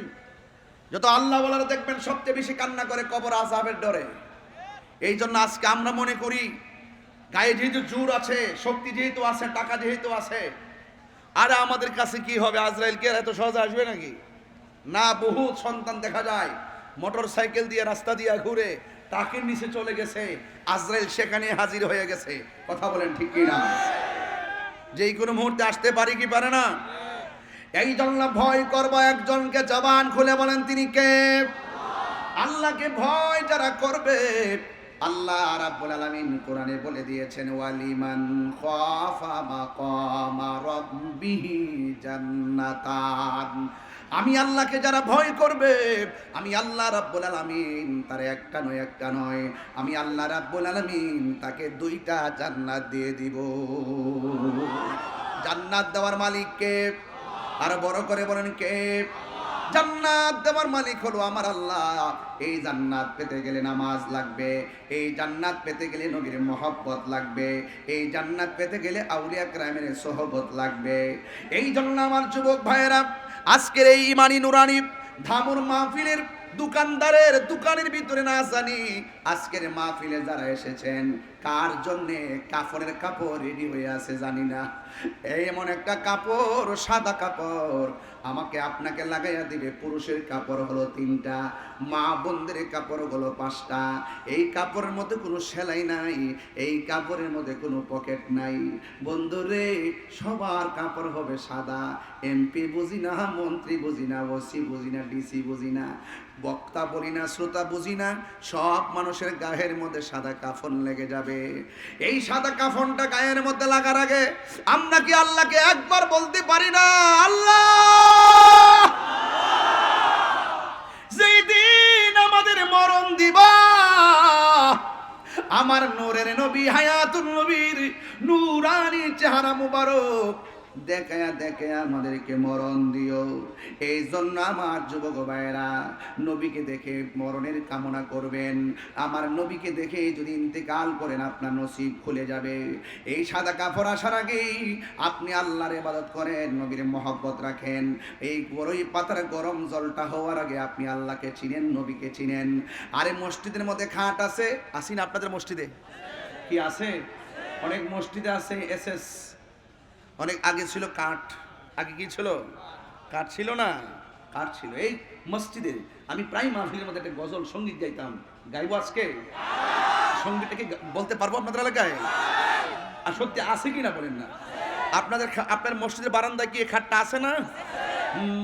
Speaker 1: যত আল্লাহ ওয়ালারা দেখবেন, সবচেয়ে বেশি কান্না করে কবর আযাবের ডরে। এই জন্য আজকে আমরা মনে করি গায়ে যেহেতু জোর আছে, শক্তি যেহেতু আছে, টাকা যেহেতু আছে, আরে আমাদের কাছে কি হবে? আজরাইলকে এত সহজে আসবে নাকি? না, বহু সন্তান দেখা যায় মোটর সাইকেল দিয়ে রাস্তা দিয়ে ঘুরে টাকের নিচে চলে গেছে, আজরাইল সেখানে হাজির হয়ে গেছে। কথা বলেন ঠিক কি না? যেই কোনো মুহূর্তে আসতে পারি কি পারে না? এই জন্য ভয় করবো একজনকে, জবান খুলে বলেন তিনি কে? আল্লাহকে ভয় যারা করবে, আল্লাহ রাব্বুল আলামিন কোরআনে বলে দিয়েছেন ওয়ালিমান খাফা মাকামা রাব্বিহি জান্নাতান। আমি আল্লাহকে যারা ভয় করবে, আমি আল্লাহ রাব্বুল আলামিন তার একটা নয়, আমি আল্লাহ রাব্বুল আলামিন তাকে 2টা জান্নাত দিয়ে দিব। জান্নাত দেওয়ার মালিক কে? আর বড় করে বলেন কে? জান্নাত দেওয়ার মালিক হলো আমার আল্লাহ। এই জান্নাত পেতে গেলে নামাজ লাগবে, এই জান্নাত পেতে গেলে নবীর মহব্বত লাগবে, এই জান্নাত পেতে গেলে আউলিয়া কেরামের সোহবত লাগবে। এই জন্য আমার যুবক ভাইয়েরা, আজকের এই ইমানি নুরানি ধামুর মাহফিলের দোকানদারের দোকানের ভিতরে না জানি আজকের মাহফিলে যারা এসেছেন কার জন্যে কাফনের কাপড় রেডি হয়ে আছে জানি না। এই এমন একটা কাপড়, সাদা কাপড় আমাকে আপনাকে লাগাইয়া দিবে। পুরুষের কাপড় হলো 3টা, মা বোনদের কাপড় হলো 5টা। এই কাপড়ের মধ্যে কোনো সেলাই নাই, এই কাপড়ের মধ্যে কোনো পকেট নাই। বন্ধুরে, সবার কাপড় হবে সাদা। এমপি বুঝি না, মন্ত্রী বুঝি না, ওসি বুঝি না, ডিসি বুঝি না, বক্তা বলি না, শ্রোতা বুঝি না, সব মানুষের গায়ের মধ্যে সাদা কাফন লেগে যাবে। এই সাদা কাফনটা গায়ের মধ্যে লাগার আগে আমরা কি আল্লাহকে একবার বলতে পারি না, আল্লাহ যেই দিন আমাদের মরণ দিবা, আমার নূরের নবী হায়াতুন নবীর নূরানি চেহারা মুবারক দেখায়া দেখায়া আমাদেরকে মরণ দিও। এই জন্য আমার যুবক ভাইয়েরা নবীকে দেখে মরণের কামনা করবেন। আমার নবীকে দেখে যদি ইন্তেকাল করেন আপনার নসিব খুলে যাবে। এই সাদা কাপড় আসার আগেই আপনি আল্লাহর ইবাদত করেন, নবীর মহব্বত রাখেন। এই বড়ই পাতার গরম জলটা হওয়ার আগে আপনি আল্লাহকে চিনেন, নবীকে চিনেন। আরে মসজিদের মধ্যে খাট আছে, আসি না আপনাদের মসজিদে? কি আছে? অনেক মসজিদে আছে এসএস। অনেক আগে ছিল কাঠ। আগে কি ছিল? কাঠ ছিল না, কাঠ ছিল। এই মসজিদে আমি প্রায় মাহফিলের মধ্যে একটা গজল সঙ্গীত গাইতাম। গাইবো আজকে? সঙ্গীতটাকে বলতে পারবো আপনাদের এলাকায়? আর সত্যি আছে কি না বলেন না? আপনার মসজিদের বারান্দায় কি এই খাটটা আছে না?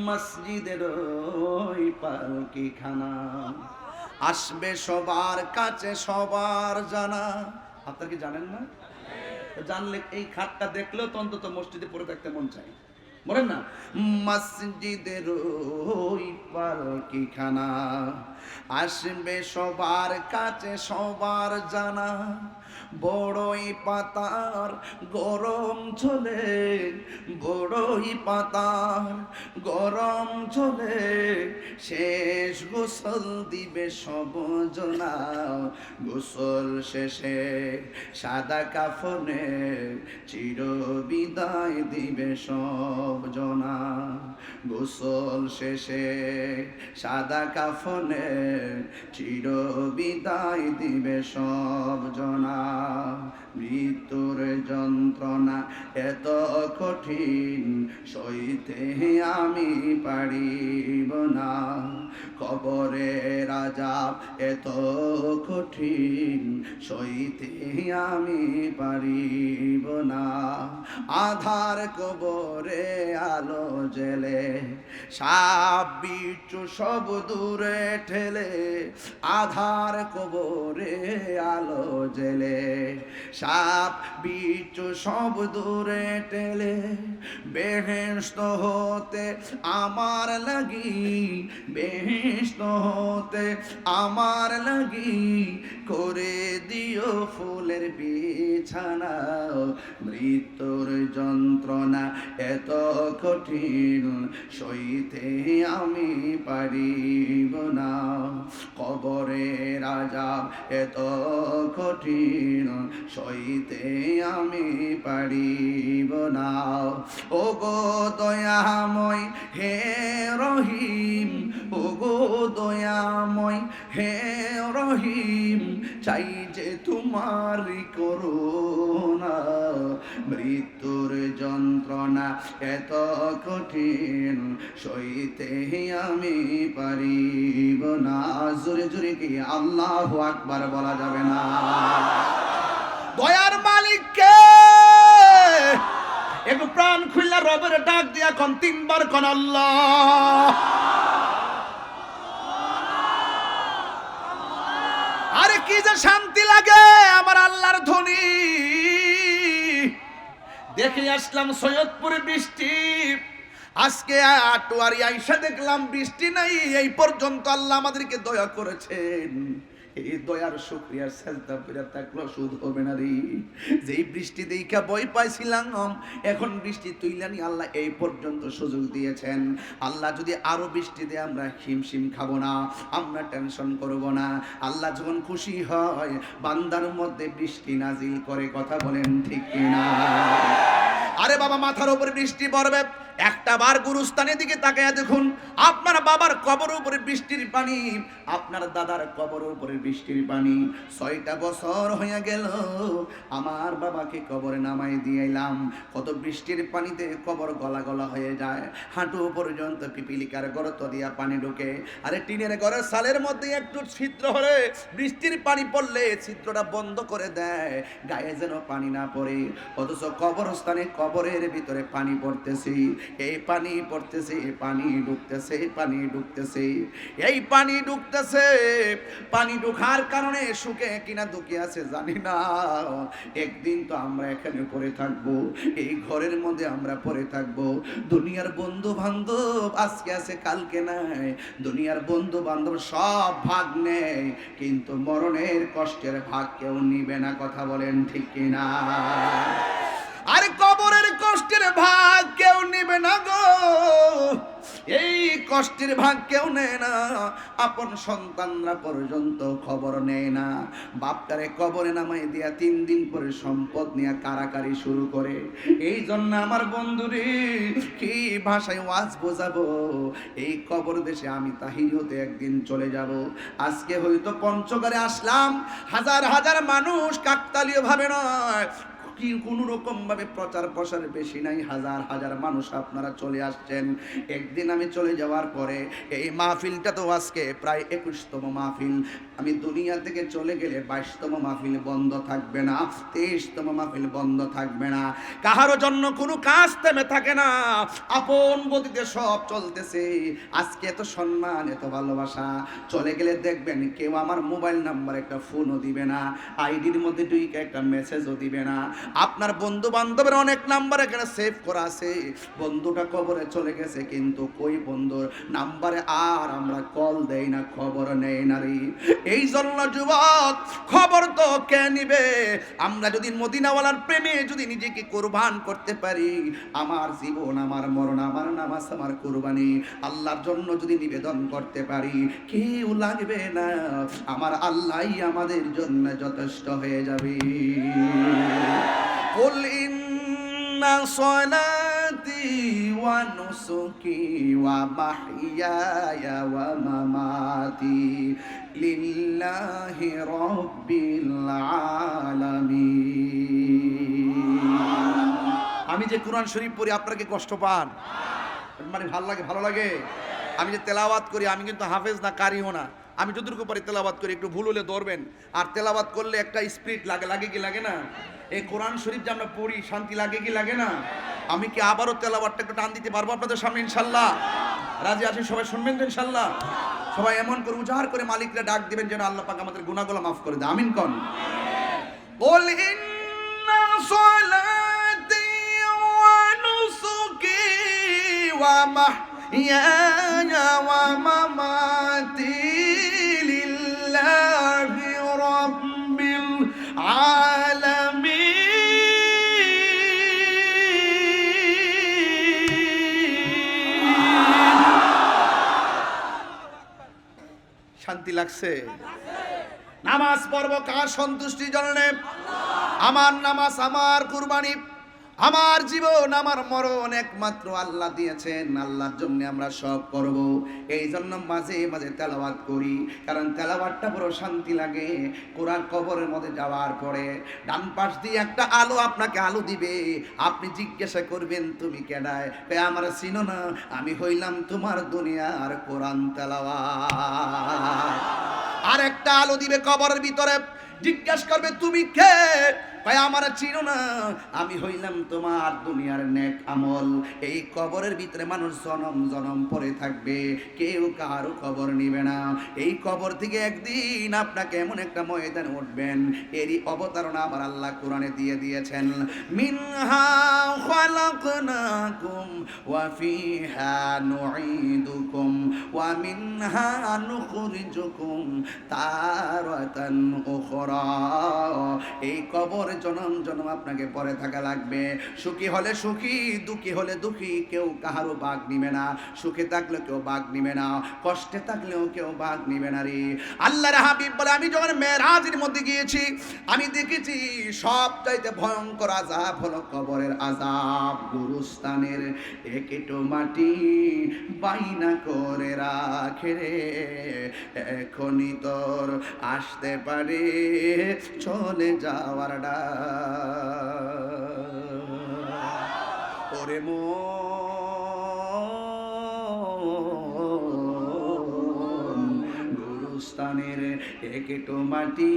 Speaker 1: মসজিদের ওই পালকিখানা আসবে সবার কাছে, সবার জানা। আপনারা কি জানেন না? জানলে এই খাটটা দেখলেও তো অন্তত মসজিদে পড়ে থাকতে মন চায়, বলেন না? মসজিদের ওই পালকিখানা আসবে সবার কাছে, সবার জানা। বড়ই পাতার গরম চলে, বড়ই পাতার গরম চলে, শেষ গোসল দিবে সব জনা। গোসল শেষে সাদা কাফনে চির বিদায় দিবে সব জনা। গোসল শেষে সাদা কাফনে চির বিদায় দিবে সব জনা। মৃত্যুর যন্ত্রণা এত কঠিন সইতে আমি পারিব না। কবরের আযাব এত কঠিন সইতে আমি পারিব না। আধার কবরে আলো জেলে, সাপ বিচ্ছু সব দূরে ঠেলে। আধার কবরে আলো জেলে, সাপ বিচ্ছু সব দূরে ঠেলে। বেহেশত হতে আমার লাগি, বেহেশত হতে আমার লাগি করে দিও ফুলের বিছানা। মৃত্যুর যন্ত্রণা এত কঠিন সইতে আমি পারিব না। কবরের আযাব এত কঠিন সইতে আমি পারিব না। ও গো দয়াময় হে রহিম, ও গো দয়াময় হে রহিম, চাই যে তোমার করুণা। মৃত্যুর যন্ত্রণা এত কঠিন সইতে আমি পারিব না। জোরে জোরে কি আল্লাহু আকবার বলা যাবে না? দয়ার মালিককে একটু প্রাণ খুললা রবের ডাক দিয়া কোন তিনবার কোন আল্লাহ। আরে কি যে শান্তি লাগে আমার আল্লাহর ধ্বনি। দেখে আসলাম সৈয়দপুরে বৃষ্টি, আজকে আটোয়ারি আইসা দেখলাম বৃষ্টি নাই। এই পর্যন্ত আল্লাহ আমাদেরকে দয়া করেছেন। এই দয়ার শুকরিয়া সাজদা করে থাকলো শুধু হবে না রে। যেই বৃষ্টি দেখা ভয় পাইছিলাম, এখন বৃষ্টি তুইলানি আল্লাহ এই পর্যন্ত সুযোগ দিয়েছেন। আল্লাহ যদি আরো বৃষ্টি দেয় আমরা হিমশিম খাবো না, আমরা টেনশন করব না। আল্লাহ যখন খুশি হয় বান্দার মধ্যে বৃষ্টি নাজিল করে, কথা বলেন ঠিক কিনা? আরে বাবা মাথার উপরে বৃষ্টি পড়বে, একটা বার গুরুস্থানের দিকে তাকায়া দেখুন, আপনার বাবার কবরের উপরে বৃষ্টির পানি, আপনার দাদার কবরের উপরে বৃষ্টির পানি। 6টা বছর হয়ে গেল আমার বাবাকে কবরে নামাই দিয়েলাম। কত বৃষ্টির পানিতে কবর গলা গলা হয়ে যায়, হাঁটু পর্যন্ত পিপিলিকার গর্ত দিয়া পানি ঢোকে। আরে টিনের ঘরের সালের মধ্যে একটু ছিদ্র হলে বৃষ্টির পানি পড়লে ছিদ্রটা বন্ধ করে দেয়, গায়ে যেন পানি না পড়ে। অথচ কবরস্থানে কবরের ভিতরে পানি পড়তেছে, এই পানি পড়তেছে, পানি ঢুকতেছে, পানি ঢুকতেছে, এই পানি ঢুকতেছে। পানি ঢোকার কারণে সুখে কিনা দুঃখে আছে জানি না। একদিন তো আমরা এখানে পড়ে থাকবো, এই ঘরের মধ্যে আমরা পড়ে থাকবো। দুনিয়ার বন্ধু বান্ধব আজকে আছে কালকে নাই, দুনিয়ার বন্ধু বান্ধব সব ভাগ নেয়, কিন্তু মরণের কষ্টের ভাগ কেউ নিবে না, কথা বলেন ঠিক কিনা? আরে কবরের কষ্ট কষ্টের ভাগ কেউ নেবে না গো, এই কষ্টের ভাগ কেউ নেয় না। আপন সন্তানরা পর্যন্ত খবর নেয় না। বাপটারে কবরে নামাই দিয়া 3 দিন পরে সম্পদ নিয়ে কারাকারি শুরু করে। এই জন্য আমার বন্ধুরে কি ভাষায় ওয়াজ বোঝাবো, এই কবর দেশে আমি তাহিরিতে একদিন চলে যাব। আজকে হয়তো পঞ্চগড়ে আসলাম, হাজার হাজার মানুষ, কাকতালীয় ভাবে নয়, কি কোনো রকম ভাবে প্রচার প্রসার বেশি নাই, হাজার হাজার মানুষ আপনারা চলে আসছেন। একদিন আমি চলে যাওয়ার পরে এই মাহফিলটা তো আজকে প্রায় 21তম মাহফিল। আমি দুনিয়া থেকে চলে গেলে 22তম মাহফিল বন্ধ থাকবে না, 23তম মাহফিল বন্ধ থাকবে না। কাহারো জন্য কোনো কাজ থেমে থাকে না, আপন গতিতে সব চলতেছে। আজকে এত সম্মান, এত ভালোবাসা, চলে গেলে দেখবেন কেউ আমার মোবাইল নাম্বার একটা ফোনও দিবে না, আইডির মধ্যে ঢুকে একটা মেসেজও দিবে না। আপনার বন্ধু বান্ধবের অনেক নাম্বার এখানে সেভ করা আছে, বন্ধুটা কবরে চলে গেছে, কিন্তু কই বন্ধুর নাম্বারে আর আমরা কল দেই না, খবর নেই না রে। এই জন্য যুবক, খবর তো কে নিবে? আমরা যদি মদিনাওয়ালার প্রেমে যদি নিজেকে কুরবান করতে পারি, আমার জীবন, আমার মরণ, আমার নামাজ, আমার কুরবানি আল্লাহর জন্য যদি নিবেদন করতে পারি, কেউ লাগবে না, আমার আল্লাহই আমাদের জন্য যথেষ্ট হয়ে যাবে। قل إن صلاتي ونسكي ومحياي ومماتي لله رب العالمين। আমি যে কোরআন শরীফ পড়ি আপনারা কি কষ্ট পান? মানে ভালো লাগে? আমি যে তেলাওয়াত করি, আমি কিন্তু হাফেজ না, কারিও না। আমি যতটুকু পারি তেলাওয়াত করি, একটু ভুল হলে ধরবেন। আর তেলাওয়াত করলে একটা স্পিরিট লাগে কি লাগে না? এই কোরআন শরীফ যে আমরা পড়ি, শান্তি লাগে কি লাগে না? আমি কি আবারও তেলাওয়াতটা একটু টান দিতে পারবো আপনাদের সামনে ইনশাল্লাহ? রাজি আছেন সবাই? শুনবেন তো ইনশাল্লাহ? সবাই এমন করে উজাহার করে মালিকরা ডাক দিবেন যেন আল্লাহ পাক আমাদের গুনাহগুলো মাফ করে দেয়। আমিন কোন? বল ইন্না সলাতি ওয়া নুসুকি ওয়া মাহইয়ায়া ওয়া মামাতি লিল্লাহি রাব্বিল আলামিন। শান্তি লাগছে? নামাজ পড়ব কার সন্তুষ্টির জন্য? আমার নামাজ, আমার কুরবানি, আমার জীবন, আমার মরণ একমাত্র আল্লাহ দিয়েছেন, আল্লাহর জন্য আমরা সব করব। এই জন্য মাঝে মাঝে তেলাওয়াত করি, কারণ তেলাওয়াতটা বড় শান্তি লাগে। কোরআন কবরের মধ্যে যাওয়ার পরে ডান পাশ দিয়ে একটা আলো আপনাকে আলো দিবে, আপনি জিজ্ঞাসা করবেন তুমি কেডায়? আমার চিনো না, আমি হইলাম তোমার দুনিয়ার কোরআন তেলাওয়াত। আর একটা আলো দিবে কবরের ভিতরে, জিজ্ঞাসা করবে তুমি কে? ভাই আমার চিনো না, আমি হইলাম তোমার দুনিয়ার নেক আমল। এই কবরের ভিতরে মানুষ জনম জনম পড়ে থাকবে, কেউ কারো খবর নিবে না। এই কবর থেকে একদিন আপনাকে এমন একটা ময়দানে উঠবেন, এরই অবতারণা আমার আল্লাহ কোরআনে দিয়ে দিয়েছেন। মিনহা খালাকনাকুম ওয়া ফিহা নুঈদুকুম ওয়া মিনহা নুখরিজুকুম তারাতান উখরা। এই কবর জনম জনম আপনাকে পরে থাকা লাগবে। সুখী হলে সুখী, দুঃখী হলে দুঃখী, কেউ কাহারও ভাগ নিবে না। সুখে থাকলেও কেউ ভাগ নিবে না, কষ্টে থাকলেও কেউ ভাগ নিবে না রে। আল্লাহর হাবিব বলে, আমি যখন মেরাজের মধ্যে গিয়েছি, আমি দেখেছি সবচাইতে ভয়ঙ্কর আযাব হলো কবরের আযাব। গুরুস্থানের একেটো মাটি বাইনা করে রাখে রে, এখনই তোর আসতে পারে চলে যাওয়ার ডাক। ওরে মন, গুরুস্থানের একেটো মাটি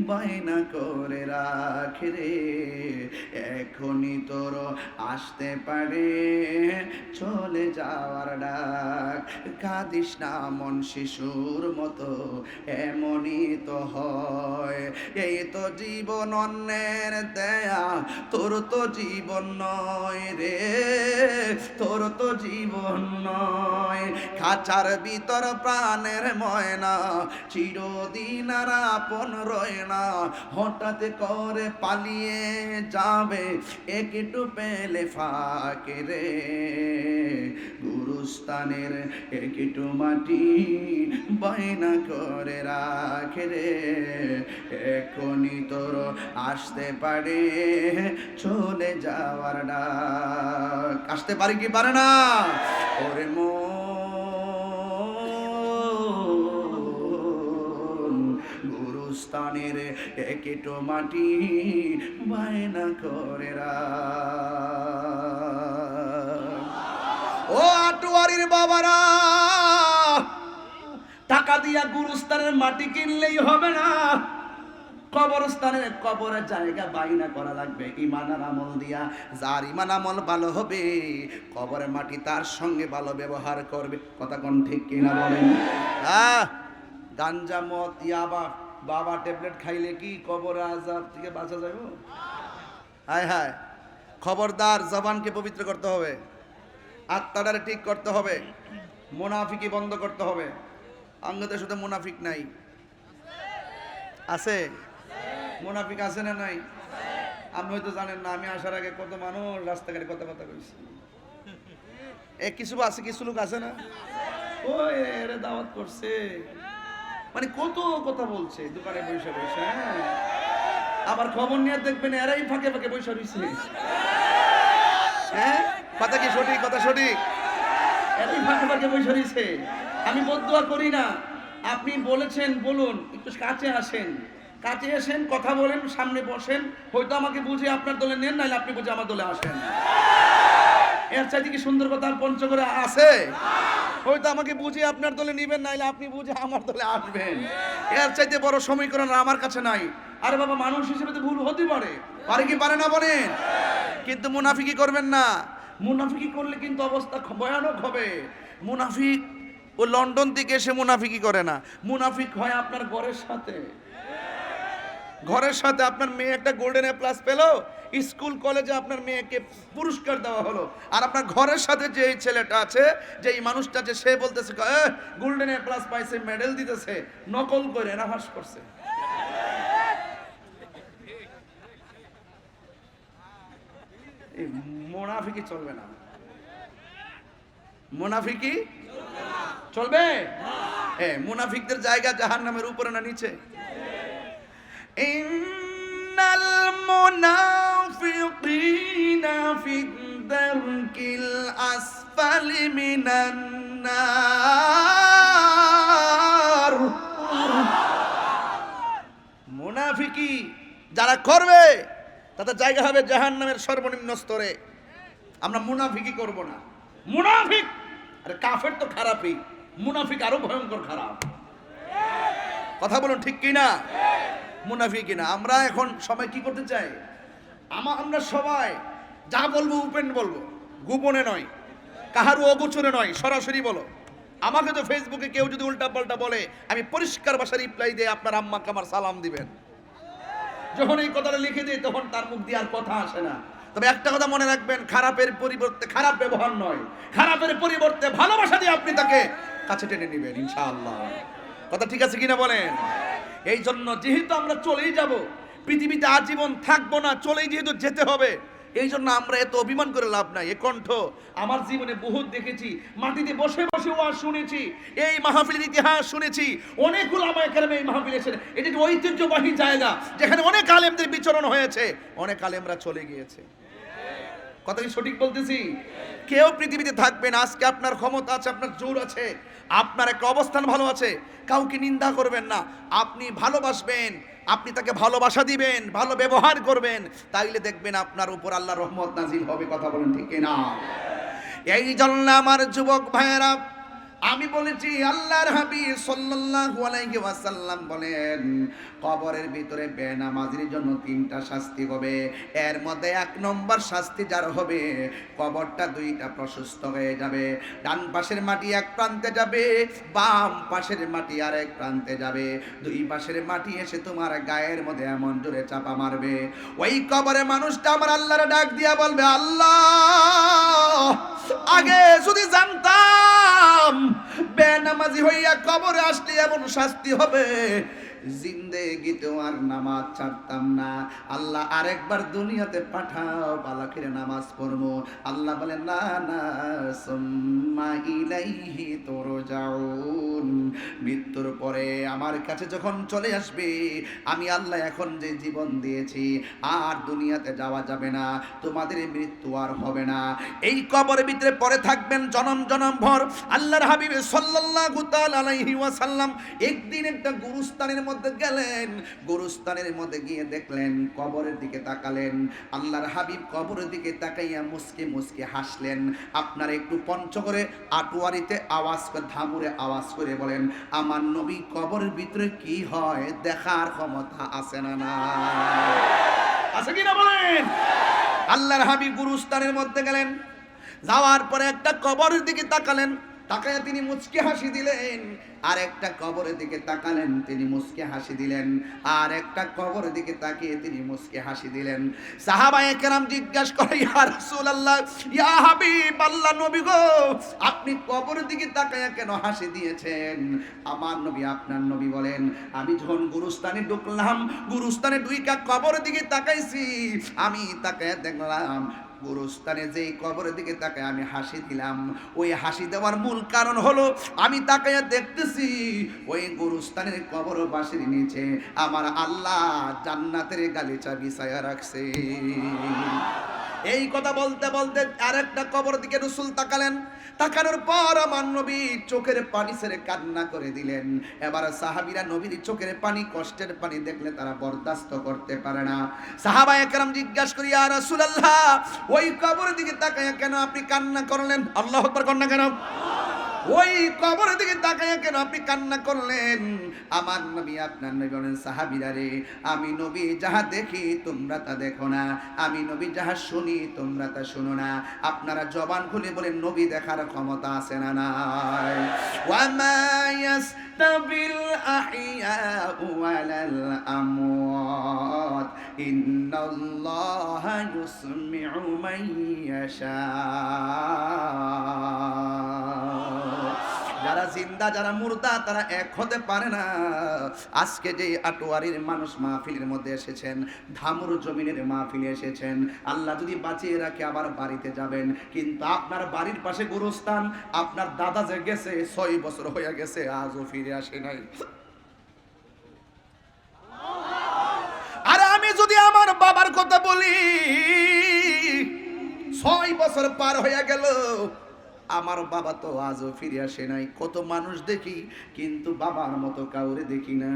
Speaker 1: বায়না করে রাখে রে, এখনই তোর আসতে পারে চলে যাওয়ার ডাক। কাঁদিস না মন শিশুর মতো, এমনই তো হয়। এই তো জীবন অন্যের দেয়া, তোর তো জীবন নয় রে, তোর তো জীবন নয়। খাঁচার ভিতর প্রাণের ময়না, চিরদিন আর আপন রয় না, হঠাৎ করে পালিয়ে যাবে একটু পেলে ফাঁকে রে, গুরুস্থানের একটু মাটি বায়না করে রাখে রে, এখনই তোর আসতে পারে চলে যাওয়ার ডাক। আসতে পারে কি পারে না? ওরে মন, গুরুস্থানের একটু মাটি বায়না করে রাখ। ও আটোয়ারির বাবারা, টাকা দিয়া গুরুস্থানের মাটি কিনলেই হবে না, কবরস্থানের কবরের জায়গা বাইনা করা লাগবে ঈমান আর আমল দিয়া। যার ঈমান আমল ভালো হবে, কবরের মাটি তার সঙ্গে ভালো ব্যবহার করবে। কথা কোন ঠিক কিনা বলেন? গাঞ্জা মদ ইয়াবা বাবা ট্যাবলেট খাইলে কি কবর আযাব থেকে বাঁচা যাবে? হায় হায়, খবরদার, জবানকে পবিত্র করতে হবে, আত্মাটারে ঠিক করতে হবে, মুনাফিকি বন্ধ করতে হবে। আঙ্গতে শুধু মুনাফিক নাই, আছে মুনাফিক আছে না নাই? আপনি হয়তো জানেন না, আমি আসার আগে কত মানুষ রাস্তাঘাটে কথা কইছে। কিছু আছে, কিছু লোক আছে না, ওই এরে দাওয়াত করছে, মানে কত কথা বলছে দোকানে বসে বসে। আবার খবর নিয়ে দেখবেন এরাই ফাঁকে ফাঁকে বসে রয়েছে। হ্যাঁ, কথা কি সঠিক? কথা সঠিক, এরাই ফাঁকে ফাঁকে বসে রয়েছে। আমি বদদুয়া করি না, আপনি বলেছেন বলুন, একটু কাছে আসেন, কাছে এসেন, কথা বলেন, সামনে বসেন, হয়তো আমাকে বুঝে আপনার দলে নেন, নাহলে আপনি বুঝে আমার দলে আসেন। এর চাইতে কি সুন্দর কথা আর পঞ্চগড়ে আছে? হয়তো আমাকে বুঝে আপনার দলে নিবেন, নাইলে আপনি বুঝে আমার দলে আসবেন। এর চাইতে বড় সমীকরণ আমার কাছে নাই। আরে বাবা, মানুষ হিসেবে তো ভুল হতে পারে, পারে কি পারে না বলেন? কিন্তু মুনাফিকি করবেন না। মুনাফিকি করলে কিন্তু অবস্থা ভয়ানক হবে। মুনাফিক ও লন্ডন থেকে এসে মুনাফিকি করে না, মুনাফিক হয় আপনার ঘরের সাথে। ঘরের সাথে আপনার মেয়ে একটা গোল্ডেন এ প্লাস পেলো, স্কুল কলেজে আপনার মেয়েকে পুরস্কার দেওয়া হলো, আর আপনার ঘরের সাথে যে ছেলেটা আছে, যে মানুষটা আছে, সে বলতেছে গোল্ডেন এ প্লাস পাইছে, মেডেল দিতেছে, নকল করে এনাহাস করছে। এই মুনাফিকি চলবে না, মুনাফিকি চলবে। মুনাফিকদের জায়গা জাহান্নামের উপরে না নিচে? ইন্নাল মুনাফিকিনা ফিদ দারকিল আসফালি মিনান নার। মুনাফিকি যারা করবে তাদের জায়গা হবে জাহান্নামের সর্বনিম্ন স্তরে। আমরা মুনাফিকি করব না। মুনাফিক, আরে কাফের তো খারাপই, মুনাফিক আরো ভয়ঙ্কর খারাপ। কথা বলুন ঠিক কিনা? মুনাফিক কিনা? আমরা এখন সবাই কি করতে চাই? আমরা সবাই যা বলবো ওপেন বলবো, গোপনে নয়, কাহারও অগোচরে নয়, সরাসরি বলো। আমাকে তো ফেসবুকে কেউ যদি উল্টা পাল্টা বলে, আমি পরিষ্কার ভাষায় রিপ্লাই দিয়ে আপনার আম্মাকে আমার সালাম দিবেন। যখন এই কথাটা লিখে দিই তখন তার মুখ দিয়ে আর কথা আসে না। তবে একটা কথা মনে রাখবেন, খারাপের পরিবর্তে খারাপ ব্যবহার নয়, খারাপের পরিবর্তে ভালোবাসা দিয়ে আপনি তাকে কাছে টেনে নেবেন ইনশাআল্লাহ। কথা ঠিক আছে কিনা বলেন? এই জন্য যেহেতু আমরা চলেই যাব, পৃথিবীতে আজীবন থাকবো না, চলেই যেহেতু যেতে হবে, এই জন্য আমরা এত অভিমান করে লাভ নাই। এ কণ্ঠ আমার জীবনে বহুত দেখেছি, মাটিতে বসে বসে ওয়াজ শুনেছি, এই মাহফিলের ইতিহাস শুনেছি, অনেক উলামায়ে কেরাম এই মাহফিলে এসেছেন। এটা একটি ঐতিহ্যবাহী জায়গা, যেখানে অনেক আলেমদের বিচরণ হয়েছে, অনেক আলেমরা চলে গিয়েছে। কথা কি সঠিক বলতেছি? কেউ পৃথিবীতে থাকবেন, আজকে আপনার ক্ষমতা আছে, আপনার জোর আছে, আপনার একটা অবস্থান ভালো আছে, কাউকে নিন্দা করবেন না। আপনি ভালোবাসবেন, আপনি তাকে ভালোবাসা দিবেন, ভালো ব্যবহার করবেন, তাইলে দেখবেন আপনার উপর আল্লাহর রহমত নাজিল হবে। কথা বলেন ঠিক কিনা? এই জন্য আমার যুবক ভাইয়েরা, আমি বলেছি আল্লাহর হাবিব সাল্লাল্লাহু আলাইহি ওয়াসাল্লাম বলেন, কবরের ভিতরে বেনামাজির জন্য 3টা শাস্তি হবে। এর মধ্যে 1 নম্বর শাস্তি যার হবে, কবরটা 2টা প্রশস্ত হয়ে যাবে। ডান পাশের মাটি এক প্রান্তে যাবে, বাম পাশের মাটি আরেক প্রান্তে যাবে। 2 পাশের মাটি এসে তোমার গায়ের মধ্যে এমন জোরে চাপা মারবে, ওই কবরে মানুষটা আমার আল্লাহর ডাক দিয়া বলবে, আল্লাহ, আগে যদি জানতাম নামাজি হইয়া কবরে আসলে এমন শাস্তি হবে, জিন্দেগিতেও আর নামাজ ছাড়তাম না, আল্লাহ আরেকবার দুনিয়াতে পাঠাও, ভালো করে নামাজ পড়বো। আল্লাহ বলেন না না, সুম্মা ইলাইহি তুরজাউন, মৃত্যুর পরে আমার কাছে যখন চলে আসবে, আমি আল্লাহ এখন যে জীবন দিয়েছি আর দুনিয়াতে যাওয়া যাবে না, তোমাদের মৃত্যু আর হবে না, এই কবরের ভিতরে পড়ে থাকবেন জনম জনম ভর। আল্লাহর হাবিব সাল্লাল্লাহু তাআলা আলাইহি ওয়াসাল্লাম একদিন একটা গুরুস্থানের মধ্যে গেলেন, গুরুস্থানের মধ্যে গিয়ে দেখলেন, কবরের দিকে তাকালেন, আল্লাহর হাবিব কবরের দিকে তাকাইয়া মুসকে মুসকে হাসলেন। আপনারা একটু পঞ্চগড়ে আটোয়ারিতে আওয়াজ করে, ধামুরে আওয়াজ করে বলেন, আমার নবী কবরের ভিতরে কি হয় দেখার ক্ষমতা আছে না না? আছে কি না বলেন? আল্লাহর হাবিব গুরুস্থানের মধ্যে গেলেন, যাওয়ার পরে একটা কবরের দিকে তাকালেন, তাকায়া তিনি মুচকি হাসি দিলেন, আর একটা কবরের দিকে তাকালেন, তিনি মুচকি হাসি দিলেন, আর একটা কবরের দিকে তাকিয়ে তিনি মুচকি হাসি দিলেন। সাহাবায়ে কেরাম জিজ্ঞাসা করে, ইয়া রাসূলুল্লাহ, ইয়া হাবিব আল্লাহ, নবী গো, আপনি কবরের দিকে তাকায়া কেন হাসি দিয়েছেন? আমার নবী, আপনার নবী বলেন, আমি যখন গুরুস্থানে ঢুকলাম, গুরুস্থানে ঢুইকা কবরের দিকে তাকাইছি, আমি তাকায়া দেখলাম গুরুস্থানে যেই কবরের দিকে তাকায় আমি হাসি দিলাম, ওই হাসি দেওয়ার মূল কারণ হলো আমি তাকায়া দেখতেছি ওই গুরুস্থানের কবরবাসীর নিচে আমার আল্লাহ জান্নাতের গালিচা বিছায়া রাখছে। এই কথা বলতে বলতে আরেকটা কবর দিকে রাসূল তাকালেন, তাকানোর পর আমার নবী চোখের পানি ছেড়ে কান্না করে দিলেন। এবার সাহাবীরা নবীর চোখের পানি, কষ্টের পানি দেখলে তারা বরদাস্ত করতে পারে না। সাহাবায়ে কেরাম জিজ্ঞাসা করি, ইয়া রাসূলুল্লাহ, ওই কবরের দিকে তাকায়া কেন আপনি কান্না করলেন? আল্লাহু আকবার কন্যা কেন? ওই কবরের দিকে তাকায়া কেন আপনি কান্না করলেন? আমার নবী, আপনার নবী বলেন, সাহাবীরা রে, আমি নবী যাহা দেখি তোমরা তা দেখো না, আমি নবী যাহা শুনি তোমরা তা শুনো না। আপনারা জবান খুলে বলেন, নবী দেখার ক্ষমতা আছে না নাই? ওয়ামা ইয়াস্তাবিল আহইয়াউ ওয়ালাল আমওয়াত ইন্নাল্লাহা ইউসমিউ মান ইয়াশা। যারা জিন্দা যারা মুর্দা তারা এক হতে পারে না। আজকে যে আটোয়ারির মানুষ মাহফিলের মধ্যে এসেছেন, ধামুর জমিনের মাহফিলে এসেছেন, আল্লাহ যদি বাঁচিয়ে রাখে আবার বাড়িতে যাবেন, কিন্তু আপনার বাড়ির পাশে গুরুস্থান, আপনার দাদা যে গেছে 6 বছর হয়ে গেছে আজও ফিরে আসে নাই। আর আমি যদি আমার বাবার কথা বলি, 6 বছর পার হয়ে গেল, আমার বাবা তো আজও ফিরে আসে নাই। কত মানুষ দেখি কিন্তু বাবার মতো কাউরে দেখি না।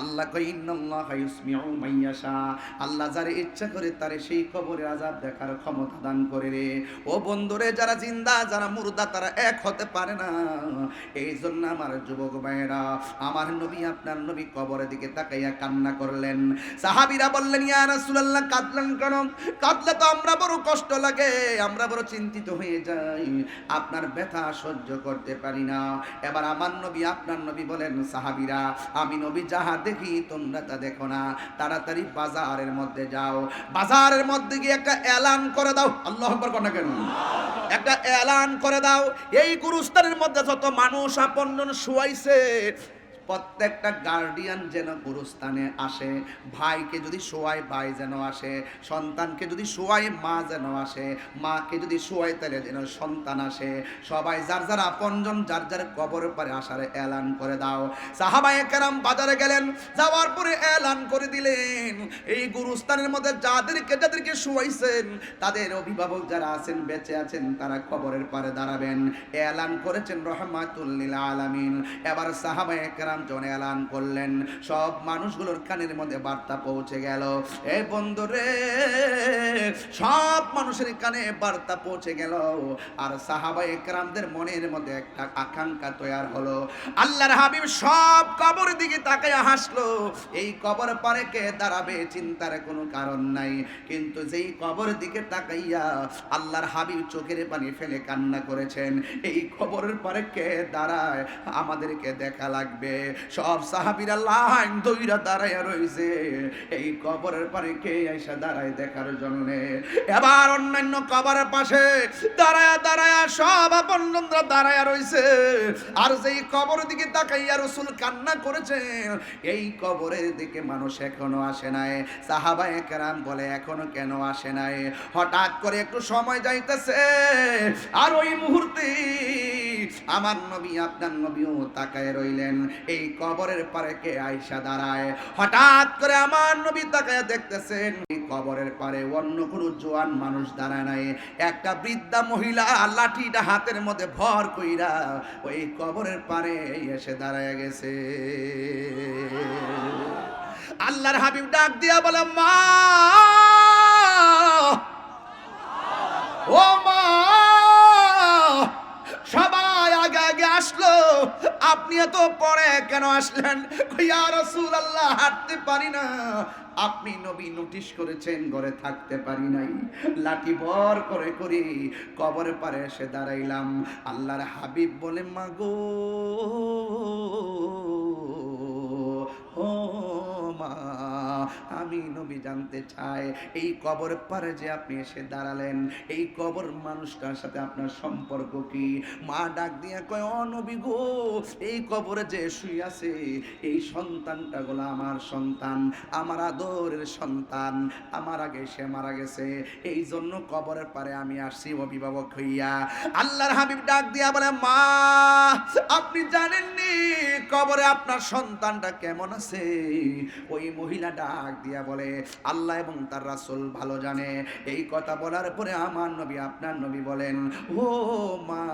Speaker 1: আল্লাহ কয়, ইন্নাল্লাহা ইউসমিউ মান ইয়াশা, আল্লাহ যারে ইচ্ছা করে তারে সেই কবরের আযাব দেখার ক্ষমতা দান করে রে। ও বন্ধুরে, যারা জিন্দা যারা মুর্দা তারা এক হতে পারে না। এই জন্য আমার যুবক ভাইয়েরা, আমার নবী, আপনার নবী কবরের দিকে তাকাইয়া কান্না করলেন। সাহাবীরা বললেন, ইয়া রাসূলুল্লাহ, কাঁদলেন কেন? কাঁদলে তো আমরা বড় কষ্ট লাগে, আমরা বড় চিন্তিত হয়ে যাই, আপনার ব্যথা সহ্য করতে পারি না। এবার আমার নবী, আপনার নবী বলেন, সাহাবীরা, আমি নবী যাহা দেখি তোমরা তা দেখো না, তাড়াতাড়ি বাজারের মধ্যে যাও, বাজারের মধ্যে গিয়ে একটা এলান করে দাও। আল্লাহু আকবার কর না কেন? একটা এলান করে দাও, এই গুরুস্থানের মধ্যে যত মানুষ আপনজন শুয়াইছে, প্রত্যেকটা গার্ডিয়ান যেন গুরুস্থানে আসে। ভাইকে যদি শোয়ায় ভাই যেন আসে, সন্তানকে যদি শোয়ায় মা যেন আসে, মাকে যদি শোয়ায় তাহলে যেন সন্তান আসে। সবাই যার যার আপনজন যার যার কবরের পারে আসার এলান করে দাও। সাহাবায়ে কেরাম বাজারে গেলেন, যাওয়ার পরে এলান করে দিলেন, এই গুরুস্থানের মধ্যে যাদেরকে শোয়াইছেন তাদের অভিভাবক যারা আছেন, বেঁচে আছেন, তারা কবরের পারে দাঁড়াবেন। এলান করেছেন রহমাতুল লিল আলামিন। এবার সাহাবায়ে কেরাম যখন এলান করলেন, সব মানুষগুলোর কানের মধ্যে বার্তা পৌঁছে গেল। এই বন্ধুরে, সব মানুষের কানে বার্তা পৌঁছে গেল। আর সাহাবায়ে কেরামদের মনের মধ্যে একটা আকাঙ্ক্ষা তৈরি হলো। আল্লাহর হাবিব সব কবরের দিকে তাকায়া হাসলো। এই কবর পারে কে দাঁড়াবে চিন্তার কোনো কারণ নাই, কিন্তু যেই কবরের দিকে তাকাইয়া আল্লাহর হাবিব চোখের পানি ফেলে কান্না করেছেন, এই কবরের পারে কে দাঁড়ায় আমাদেরকে দেখা লাগবে। সব সাহাবীরা লাইন ধইরা দাঁড়ায়া রইছে এই কবরের পারে কে আইসা দাঁড়ায় দেখার জন্য। এবার অন্যান্য কবরের পাশে দাঁড়ায়া দাঁড়ায়া সব আপনজনরা দাঁড়ায়া রইছে, আর যেই কবরের দিকে তাকাইয়া রাসূল কান্না করেছেন এই কবরের দিকে মানুষ এখনো আসে নাই। সাহাবায়ে কেরাম বলে এখনো কেন আসে নাই? হঠাৎ করে একটু সময় যাইতেছে, আর ওই মুহূর্তে আমার নবী আপনার নবীও তাকায় রইলেন এই কবরের পারে কে আইসা দাঁড়ায়। হঠাৎ করে আমার নবী তাকায় দেখতেছেন এই কবরের পারে অন্য কোনো জোয়ান মানুষ দাঁড়ায় নাই, একটা বৃদ্ধা মহিলা লাঠিটা হাতের মধ্যে ভর কইরা ওই কবরের পারে এসে দাঁড়ায় গেছে। আল্লাহর হাবিব ডাক দিয়া বলে, মা ও মা, সবাই আগে আগে আসলো, আপনি এত পরে কেন আসলেন? ইয়া রাসূলুল্লাহ, হাঁটতে পারি না, আপনি নবী নোটিশ করেছেন ঘরে থাকতে পারি নাই, লাঠি ভর করে করে কবরের পারে এসে দাঁড়াইলাম। আল্লাহর হাবিব বলে, মাগো ও মা, আমি নবী জানতে চাই এই কবর পারে যে আপনি এসে দাঁড়ালেন এই কবর মানুষটার সাথে আপনার সম্পর্ক কি? মা ডাক দিয়া কয়, ও নবী গো, এই কবরে যে শুয়ে আছে এই সন্তানটা গুলো আমার সন্তান, আমার আদরের সন্তান, আমার আগে সে মারা গেছে, এই জন্য কবরের পারে আমি আসছি অভিভাবক হইয়া। আল্লাহর হাবিব ডাক দিয়া বলে, মা আপনি জানেননি কবরে আপনার সন্তানটা কেমন আছে? ওই মহিলা ডাক দিয়া বলে, আল্লাহ এবং তার রাসূল ভালো জানে। এই কথা বলার পরে আমার নবী আপনার নবী বলেন, ও মা,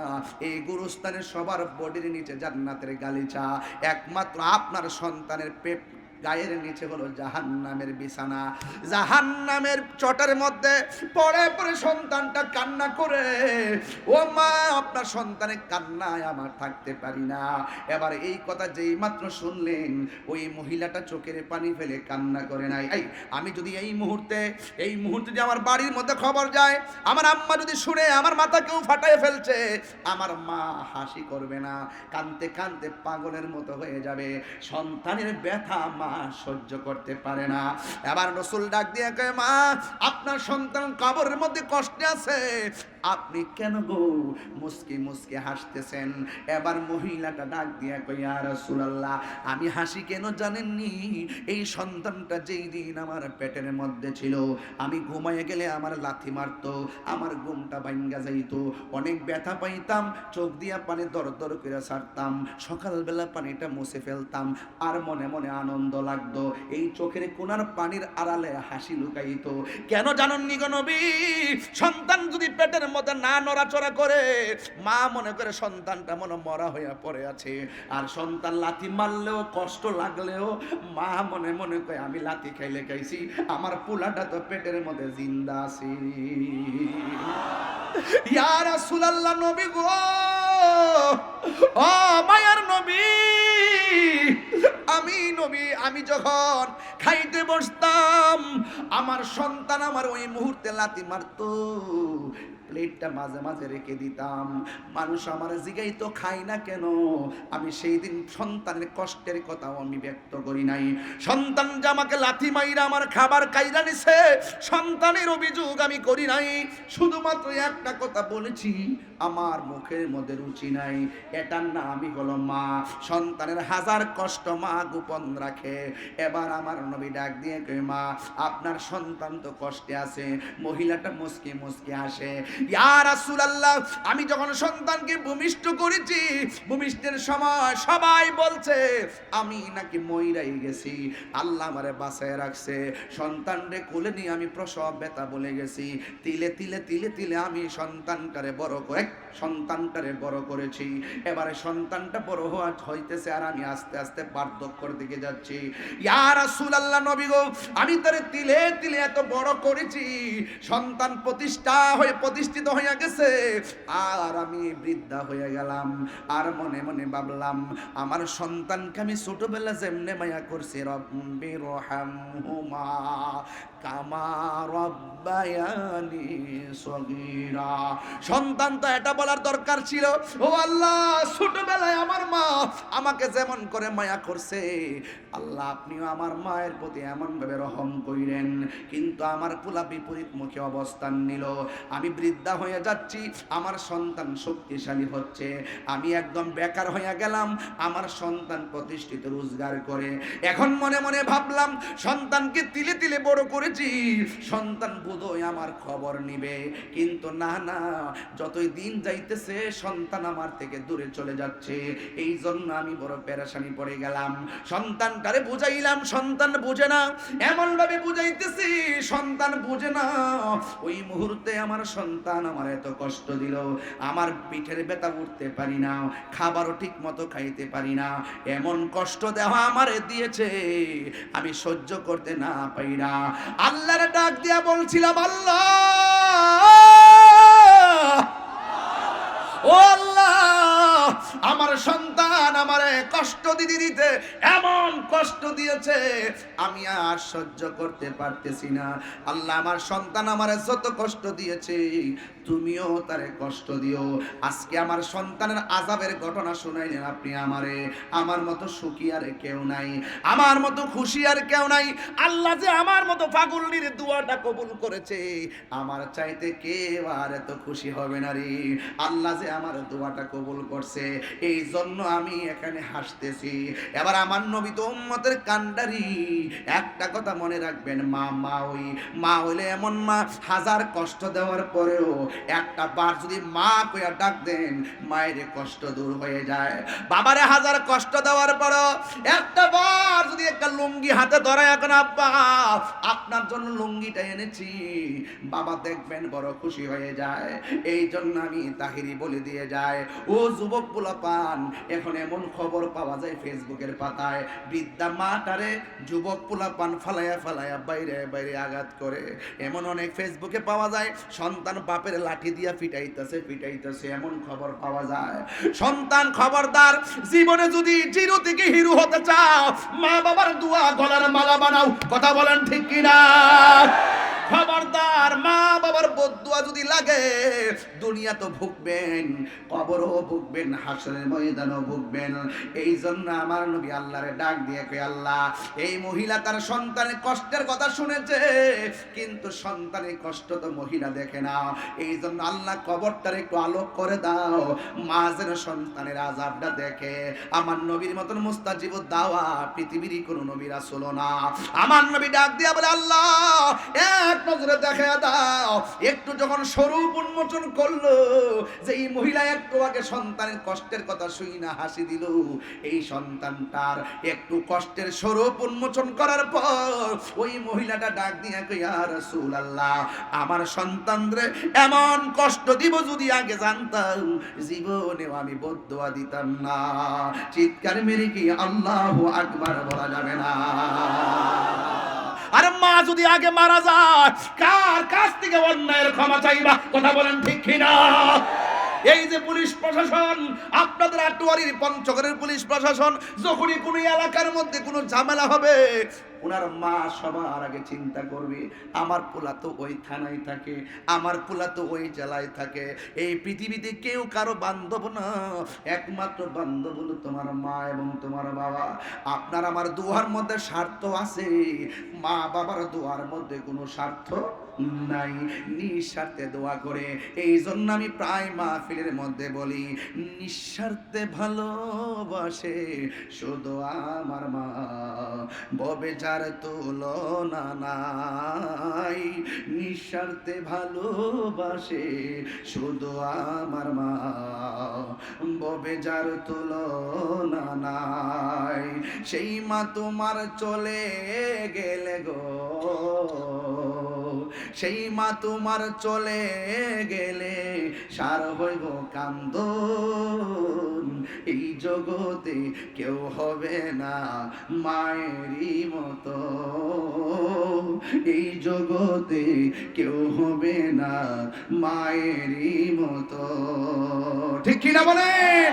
Speaker 1: এই গুরুস্থানের সবার বডির নিচে জান্নাতের গালিচা, একমাত্র আপনার সন্তানের পেট গায়ের নিচে হলো জাহান্নামের বিছানা। জাহান্নামের চটের মধ্যে পড়ে পড়ে সন্তানটা কান্না করে, ও মা আপনার সন্তানের কান্নায় আমার থাকতে পারি না। এবার এই কথা যেই মাত্র শুনলেন ওই মহিলাটা চোখের পানি ফেলে কান্না করে নাই। এই আমি যদি এই মুহূর্তে যদি আমার বাড়ির মধ্যে খবর যায়, আমার আম্মা যদি শুনে আমার মাথা কেউ ফাটায় ফেলছে, আমার মা হাসি করবে না, কাঁদতে কাঁদতে পাগলের মতো হয়ে যাবে। সন্তানের ব্যথা মা সহ্য করতে পারে না। এবার রাসূল ডাক দিয়ে কয়, মা আপনার সন্তান কবরের মধ্যে কষ্টে আছে, আপনি কেন গো মুস্কি মুস্কি হাসতেছেন? এবার মহিলাটা ডাক দিয়ে কয়, ইয়া রাসূলুল্লাহ, আমি হাসি কেন জানেননি? এই সন্তানটা যেই দিন আমার পেটের মধ্যে ছিল আমি ঘুমায়ে গেলে আমার লাথি মারতো, আমার ঘুমটা ভাঙ্গা যাইতো, অনেক ব্যথা পাইতাম, চোখ দিয়া পানি দর দর করে ছাড়তাম, সকালবেলা পানিটা মুছে ফেলতাম, আর মনে মনে আনন্দ লাগতো, এই চোখের কোনার পানির আড়ালে হাসি লুকাইতো। কেন জানেননি গো নবী? সন্তান যদি পেটের মধ্যে না নড়াচড়া করে, মা মনে করে সন্তানটা মনে মরা হইয়া পড়ে আছে, আর সন্তান লাথি মারলেও কষ্ট লাগলেও মা মনে মনে কয় আমি লাথি খাইলে খাইছি, আমার পোলাটা তো পেটের মধ্যে জিন্দা আছে। ইয়া রাসূলুল্লাহ, নবী গো, ও মায়ার নবী, আমি যখন খাইতে বসতাম আমার সন্তান আমার ওই মুহূর্তে লাথি মারতো, প্লেটটা মাঝে মাঝে রেখে দিতাম, মানুষ আমার জিগাইতো খাই না কেন? আমি সেই দিন সন্তানের কষ্টের কথাও আমি ব্যক্ত করি নাই। সন্তান যে আমাকে লাথি মাইরা আমার খাবার কাইরা নিছে, সন্তানের অভিযোগ আমি করি নাই, শুধুমাত্র একটা কথা বলেছি, আমার মুখের মধ্যে রুচি নাই, এটার নামই হলো মা। সন্তানের হাজার কষ্ট মা গোপন রাখে। এবার আমার নবী ডাক দিয়ে কয়, মা আপনার সন্তান তো কষ্টে আছে। মহিলাটা মুস্কি মুস্কি আসে, ইয়া রাসূলুল্লাহ, আমি যখন সন্তানকে ভূমিষ্ঠ করেছি, ভূমিষ্ঠের সময় সবাই বলছে আমি নাকি মইরাই গেছি, আল্লাহ আমারে বাঁচায় রাখছে, সন্তানরে কোলে নিয়ে আমি প্রসব ব্যথা বলে গেছি, তিলে তিলে তিলে তিলে আমি সন্তানটারে বড় করেছি। এবারে সন্তানটা বড় হইতেছে আর আমি আস্তে আস্তে বার্ধক্যের দিকে যাচ্ছি। ইয়া রাসূলুল্লাহ, নবী গো, আমি তারে তিলে তিলে এত বড় করেছি, সন্তান প্রতিষ্ঠিত হয়ে গেছে, আর আমি বৃদ্ধা হয়ে গেলাম। আর মনে মনে ভাবলাম আমার সন্তানকে আমি ছোটবেলা যেমনে মায়া করছি, রব্বি রহমহুমা কামা রব্বায়ানি সগীরা। সন্তান তো এটা বলার দরকার ছিল, ও আল্লাহ, ছোটবেলায় আমার মা আমাকে যেমন করে মায়া করছে, আল্লাহ আপনিও আমার মায়ের প্রতি এমন ভাবে রহম কইরেন। কিন্তু আমার পোলা বিপরীত মুখে অবস্থান নিল। আমি বৃদ্ধা হয়ে যাচ্ছি, আমার সন্তান শক্তিশালী হচ্ছে, আমি একদম বেকার হয়ে গেলাম, আমার সন্তান প্রতিষ্ঠিত রোজগার করে। এখন মনে মনে ভাবলাম সন্তানকে তিলে তিলে বড় করেছি, সন্তান বোধহয় আমার খবর নিবে। কিন্তু না না, যতই দিন যাইতেছে সন্তান আমার থেকে দূরে চলে যাচ্ছে। এই জন্য আমি বড় পেরেশানি পড়ে গেলাম। সন্তানটারে বুঝাইলাম, সন্তান বুঝে না, এমন ভাবে বুঝাইতেছি সন্তান বুঝে না। ওই মুহূর্তে আমার সন্তান আমার এত কষ্ট দিল, আমার পিঠের ব্যথা উঠতে পারি না, খাবারও ঠিক মতো খাইতে পারি না, এমন কষ্ট দেওয়া আমারে দিয়েছে আমি সহ্য করতে না পারি না। আল্লাহর ডাক দিয়া বলছিলাম, আল্লাহ ও আল্লাহ, আমার সন্তান আমারে কষ্ট দিতে দিতে এমন কষ্ট দিয়েছে আমি আর সহ্য করতে পারতেছি না। আল্লাহ আমার সন্তান আমারে যত কষ্ট দিয়েছে তুমিও তারে কষ্ট দিও। আজকে আমার সন্তানের আযাবের ঘটনা শুনাইলেন আপনি আমারে। আমার মতো সুখী আর কেউ নাই, আমার মতো খুশি আর কেউ নাই। আল্লাহ যে আমার মতো পাগলনির দোয়াটা কবুল করেছে, আমার চাইতে কেউ আর এত খুশি হবে না রে। আল্লাহ যে আমার দোয়াটা কবুল করছে, এই জন্য আমি এখানে হাসতেছি। এবার আমার নবী তো উম্মতের কান্ডারি। একটা কথা মনে রাখবেন, মা হইলে এমন মা, হাজার কষ্ট দেওয়ার পরেও একটা বার যদি মা কইয়া ডাক দেন, মায়ের কষ্ট দূর হয়ে যায়। বাবারে হাজার কষ্ট দেওয়ার পরও একটা বার যদি একটা লুঙ্গি হাতে ধরায়, এখন আব্বা আপনার জন্য লুঙ্গিটা এনেছি, বাবা দেখবেন বড় খুশি হয়ে যায়। এই জন্য আমি তাহিরি বলে দিয়ে যায়, ও যুবক পোলাপান, এখন এমন খবর পাওয়া যায় ফেসবুকের পাতায়, বৃদ্ধা মাটারে যুবক পোলাপান ফালাইয়া ফালাইয়া বাইরে বাইরে আঘাত করে। এমন অনেক ফেসবুকে পাওয়া যায়, সন্তান বাপের লাঠি দিয়া পিটাইতেছে, এমন খবর পাওয়া যায়। সন্তান খবরদার, জীবনে যদি জিরো থেকে হিরো হতে চাও, মা বাবার দোয়া গলার মালা বানাও। কথা বলেন ঠিক কিনা? খবরদার, মা বাবার বদদুয়া যদি লাগে, দুনিয়া তো ভুগবেন, কবরও ভুগবেন, হাসরের ময়দানও ভুগবেন। এই জন্য আমার নবী আল্লাহরে ডাক দিয়ে কই, আল্লাহ এই মহিলা তার সন্তানের কষ্টের কথা শুনেছে, কিন্তু সন্তানের কষ্ট তো মহিলা দেখে না। এই জন্য আল্লাহ কবরটার একটু আলোক করে দাও, মা যেন সন্তানের আযাবটা দেখে। আমার নবীর মতন মুস্তাজিবুদ দাওয়া পৃথিবীর কোনো নবী রাসূল না। আমার নবী ডাক দিয়ে বলে, আল্লাহ এক নজরে দেখে দাও। একটু যখন স্বরূপ উন্মোচন করলো যে এই মহিলা একটু আগে সন্তানের কষ্টের কথা শুই না হাসি দিল, এই সন্তানটার একটু কষ্টের স্বরূপ উন্মোচন করার পর ওই মহিলাটা ডাক দিয়ে কই, ইয়া রাসূলুল্লাহ, আমার সন্তানরে এমন কষ্ট দিব যদি আগে জানতাম, জীবনেও আমি বদদুয়া দিতাম না। চিৎকার মেরে কি আল্লাহু আকবার বলা যাবে না? আর মা যদি আগে মারা যায়, কার কাছ থেকে অন্যায়ের ক্ষমা চাইবা? কথা বলেন ঠিক কিনা? এই যে পুলিশ প্রশাসন, আপনাদের আটোয়ারির পঞ্চগড়ের পুলিশ প্রশাসন, যখনই কোনো এলাকার মধ্যে কোনো ঝামেলা হবে, ওনার মা সবার আগে চিন্তা করবে, আমার পোলা তো ওই থানায় থাকে, আমার পোলা তো ওই জেলায় থাকে, এই পৃথিবীতে কেউ কারো বান্ধব না, একমাত্র বান্ধব হলো তোমার মা এবং তোমার বাবা। আপনার আমার দোয়ার মধ্যে স্বার্থ আছে, মা বাবার দোয়ার মধ্যে কোনো স্বার্থ নাই, নিঃস্বার্থে দোয়া করে। এই জন্য আমি প্রায় মাহফিলের মধ্যে বলি, নিঃস্বার্থে ভালোবাসে শুধু আমার মা, ববে যার তুলনা নাই। নিঃস্বার্থে ভালোবাসে শুধু আমার মা, ববে যার তুলনা নাই। সেই মা তোমার চলে গেলে গো, সেই মা তোমার চলে গেলে সার হইব কান্দন, এই জগতে কেউ হবে না মায়েরই মতো, এই জগতে কেউ হবে না মায়েরই মতো। ঠিক কিনা বলেন?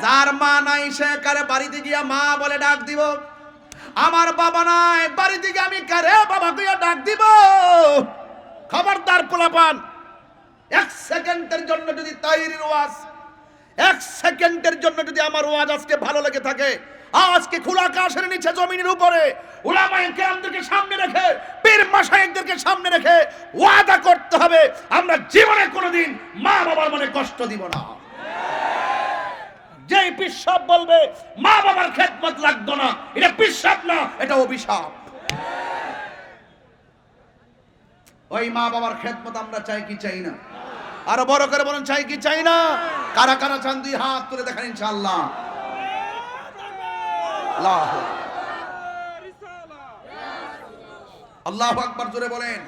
Speaker 1: যার মা নাই সে কারে বাড়িতে গিয়া মা বলে ডাক দিব, আমার বাবা নাই বাড়িতে গিয়ে আমি কারে বাবা কইয়া ডাক দিব? খবরদার পোলাপান, এক সেকেন্ডের জন্য যদি তাহিরির ওয়াজ এক সেকেন্ডের জন্য যদি আমার ওয়াজ আজকে ভালো লেগে থাকে, আজকে খোলা আকাশের নিচে জমিনের উপরে উলামায়ে কেরামদেরকে সামনে রেখে, পীর মাশায়েখদেরকে সামনে রেখে ওয়াদা করতে হবে আমরা জীবনে কোনোদিন মা বাবার মনে কষ্ট দিব না। যেই পিশাব বলবে মা বাবার খেদমত লাগতো না, এটা পিশাব না, এটা অভিশাপ। ওই মা বাবার খেদমত আমরা চাই কি চাই না? আরো বড় করে বলেন, চাই কি চাই না? কারা কারা চান দুই হাত তুলে দেখান ইনশাআল্লাহ। আল্লাহু আকবার জোরে বলেন।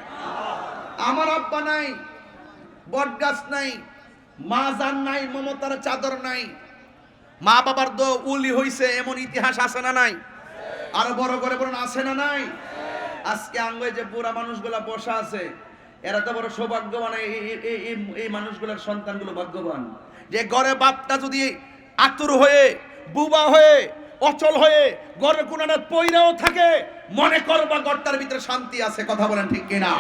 Speaker 1: আমার আব্বা নাই, বটগাছ নাই, মা জান নাই, মমতার চাদর নাই, মা বাবার দো উলি হইছে এমন ইতিহাস আছে না নাই? আরো বড় করে বলেন, আছে না নাই? আজকে আঙ্গে যে বুড়া মানুষগুলা বসা আছে, এরা তো বড় সৌভাগ্যবান। এই মানুষগুলোর সন্তানগুলো ভাগ্যবান যে ঘরে বাপটা যদি আতুর হয়ে, বুবা হয়ে, অচল হয়ে ঘরের কোনাটা পইরাও থাকে, মনে করবা ঘরটার ভিতরে শান্তি আছে। কথা বলেন ঠিক কিনা?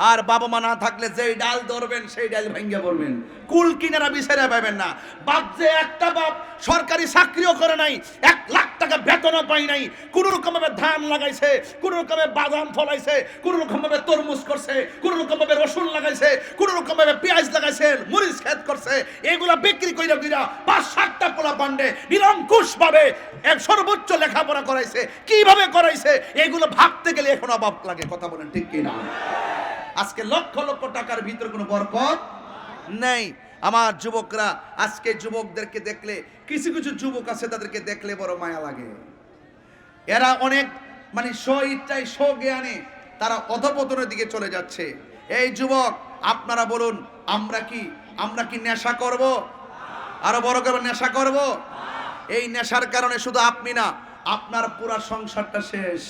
Speaker 1: আর বাবা মা না থাকলে যেই ডাল ধরবেন সেই ডাল ভেঙে পড়বেন, কুল কিনারা বিছাইরা পাবেন না। বাপ যে একটা বাপ সরকারি চাকরিও করে নাই, 1 লাখ টাকা বেতনও পাই নাই, কোন রকম ভাবে ধান লাগাইছে, কোন রকম ভাবে বাদাম ফলাইছে, কোন রকম ভাবে তরমুজ করছে, কোন রকম ভাবে রসুন লাগাইছে, কোন রকম ভাবে পেঁয়াজ লাগাইছে, মরিচ ক্ষেত করছে, এগুলা বিক্রি কইরা কইরা 5-7টা পোলা পান্ডে নিরঙ্কুশ ভাবে এক সর্বোচ্চ লেখাপড়া করাইছে। কিভাবে করাইছে এগুলো ভাবতে গেলে এখন অবাক লাগে। কথা বলেন ঠিক কিনা? আজকে লক্ষ লক্ষ টাকার ভিতরে কোনো বরকত নেই। আমার যুবকরা, আজকে যুবকদেরকে দেখলে, কিছু কিছু যুবক আছে তাদেরকে দেখলে বড় মায়া লাগে। এরা অনেক মানে স্ব-ইচ্ছায় স্ব-জ্ঞানে তারা অধপতনের দিকে চলে যাচ্ছে। এই যুবক আপনারা বলুন, আমরা কি নেশা করব? আরো বড় করে নেশা করব? এই নেশার কারণে শুধু আপনি না, আপনার পুরো সংসারটা শেষ।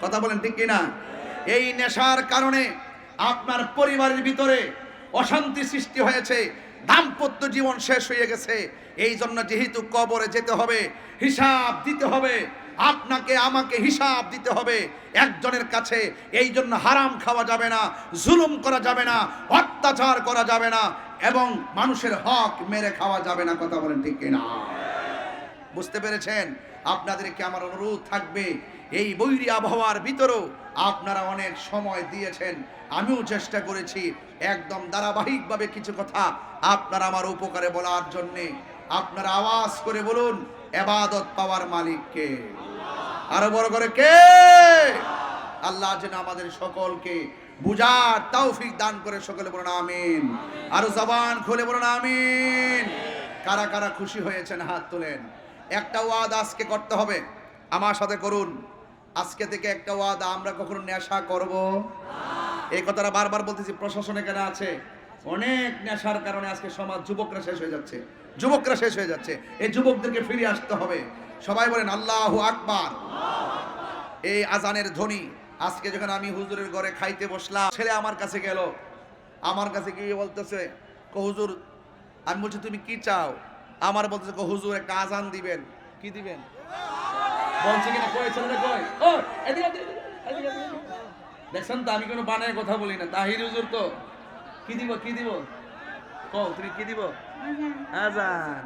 Speaker 1: কথা বলেন ঠিক কিনা? এই নেশার কারণে আপনার পরিবারের ভিতরে অশান্তি সৃষ্টি হয়েছে, দাম্পত্য জীবন শেষ হয়ে গেছে। এই জন্য যেহেতু কবরে যেতে হবে, হিসাব দিতে হবে, আপনাকে আমাকে হিসাব দিতে হবে একজনের কাছে। এই জন্য হারাম খাওয়া যাবে না, জুলুম করা যাবে না, অত্যাচার করা যাবে না, এবং মানুষের হক মেরে খাওয়া যাবে না। কথা বলেন ঠিক কিনা? বুঝতে পেরেছেন? আপনাদেরকে আমার অনুরোধ থাকবে, এই বৈরী আবহাওয়ার ভিতরেও আপনারা অনেক সময় দিয়েছেন, আমিও চেষ্টা করেছি একদম ধারাবাহিকভাবে কিছু কথা আপনারা আমার উপকারে বলার জন্যে। আপনারা আওয়াজ করে বলুন, ইবাদত পাওয়ার মালিক কে? আরো বড় করে কে? আল্লাহ যেন আমাদের সকলকে বুঝার তৌফিক দান করে। সকলে বলুন আমিন। আরো জবান খুলে বলুন আমিন। কারা কারা খুশি হয়েছেন হাত তোলেন। একটা ওয়াদা আজকে করতে হবে, আমার সাথে করুন। আজকে থেকে একটা ওয়াদা, আমরা কখনো নেশা করব না। এই কথাটা বারবার বলতেছি। প্রশাসন এখানে আছে, অনেক নেশার কারণে আজকে সমাজ যুবকরা শেষ হয়ে যাচ্ছে, যুবকরা শেষ হয়ে যাচ্ছে। এই যুবকদেরকে ফিরে আসতে হবে। সবাই বলেন আল্লাহু আকবার। এই আজানের ধ্বনি। আজকে যখন আমি হুজুরের ঘরে খাইতে বসলাম, ছেলে আমার কাছে গেল, আমার কাছে গিয়ে বলতেছে, হুজুর, আমি বলছি তুমি কি চাও? আমার বলতেছে, হুজুর একটা আজান দিবেন। কি দিবেন বলছে কিনা? কই ছেলেটা কই? ও এদিকে এদিকে। দেখছেন তো, আমি কোনো বানায় কথা বলি না। তাহির হুজুর তো কি দিব, কি দিব? কও তুমি কি দিব? আজান।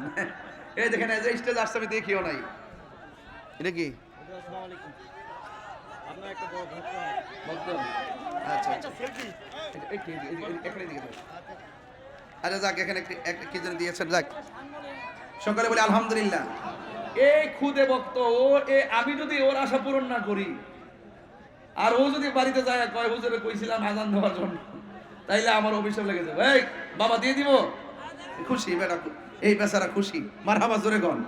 Speaker 1: এই দেখেন, এই যে স্টেজ আসছে, আমি দেখিও নাই। এটা কি? আসসালামু আলাইকুম। আপনার একটা বড় ভক্ত। আচ্ছা আচ্ছা, এখানে দিকে দাও। আরে যাক, এখানে একটা কি যেন দিয়েছেন। যাক, সকালে বলি আলহামদুলিল্লাহ। এই খুদে ভক্ত, ও আমি যদি ওর আশা পূরণ না করি, আর ও যদি বাড়িতে যায় কয় হুজুরে কইছিলাম আজান দেওয়ার জন্য, তাইলে আমার অভিশাপ লেগে যাবে। এই বাবা দিয়ে দিব। খুশি বেটা, এই বেচারা খুশি। মারহাবা জোরে গন।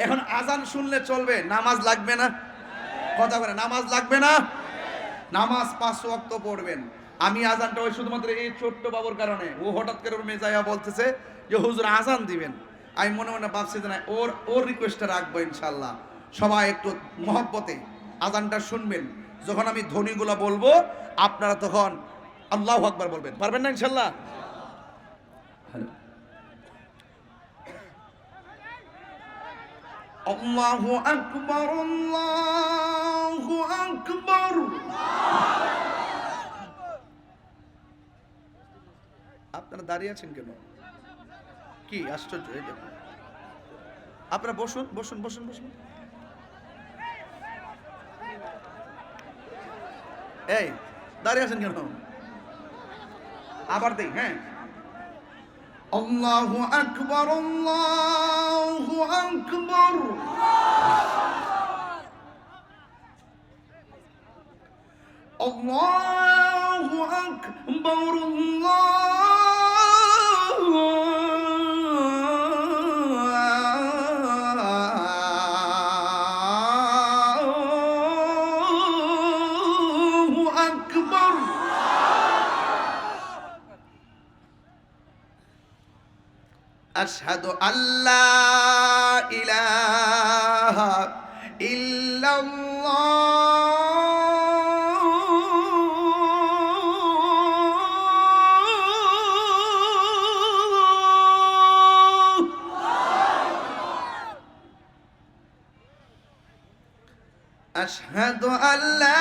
Speaker 1: এখন আজান শুনলে চলবে, নামাজ লাগবে না? কথা বলে, নামাজ লাগবে না? নামাজ 5 ওয়াক্ত পড়বেন। আমি আজানটা ওই শুধুমাত্র এই ছোট্ট বাবুর কারণে, ও হঠাৎ করে ওর মেজাইয়া বলতেছে যে হুজুর আজান দিবেন। আমি মনে মনে ভাবছি যে না, ওর রিকোয়েস্টটা রাখবো ইনশাল্লাহ। সবাই একটু মহব্বতে আজানটা শুনবেন। যখন আমি ধ্বনিগুলো বলবো, আপনারা তখন আল্লাহু আকবার বলবেন। পারবেন না ইনশাল্লাহ? আল্লাহু আকবার, আল্লাহু আকবার। আপনারা দাঁড়িয়ে আছেন কেন? কি আশ্চর্য! এই দেখুন, আপনারা বসুন বসুন বসুন বসুন। এই দাঁড়িয়ে আছেন কেন? আবার দেই, হ্যাঁ। আল্লাহু আকবার, আল্লাহু আকবার, আল্লাহু আকবার, আল্লাহু আকবার। আশহাদু আল্লা ইলাহা ইল্লাল্লাহ, আশহাদু আল্লা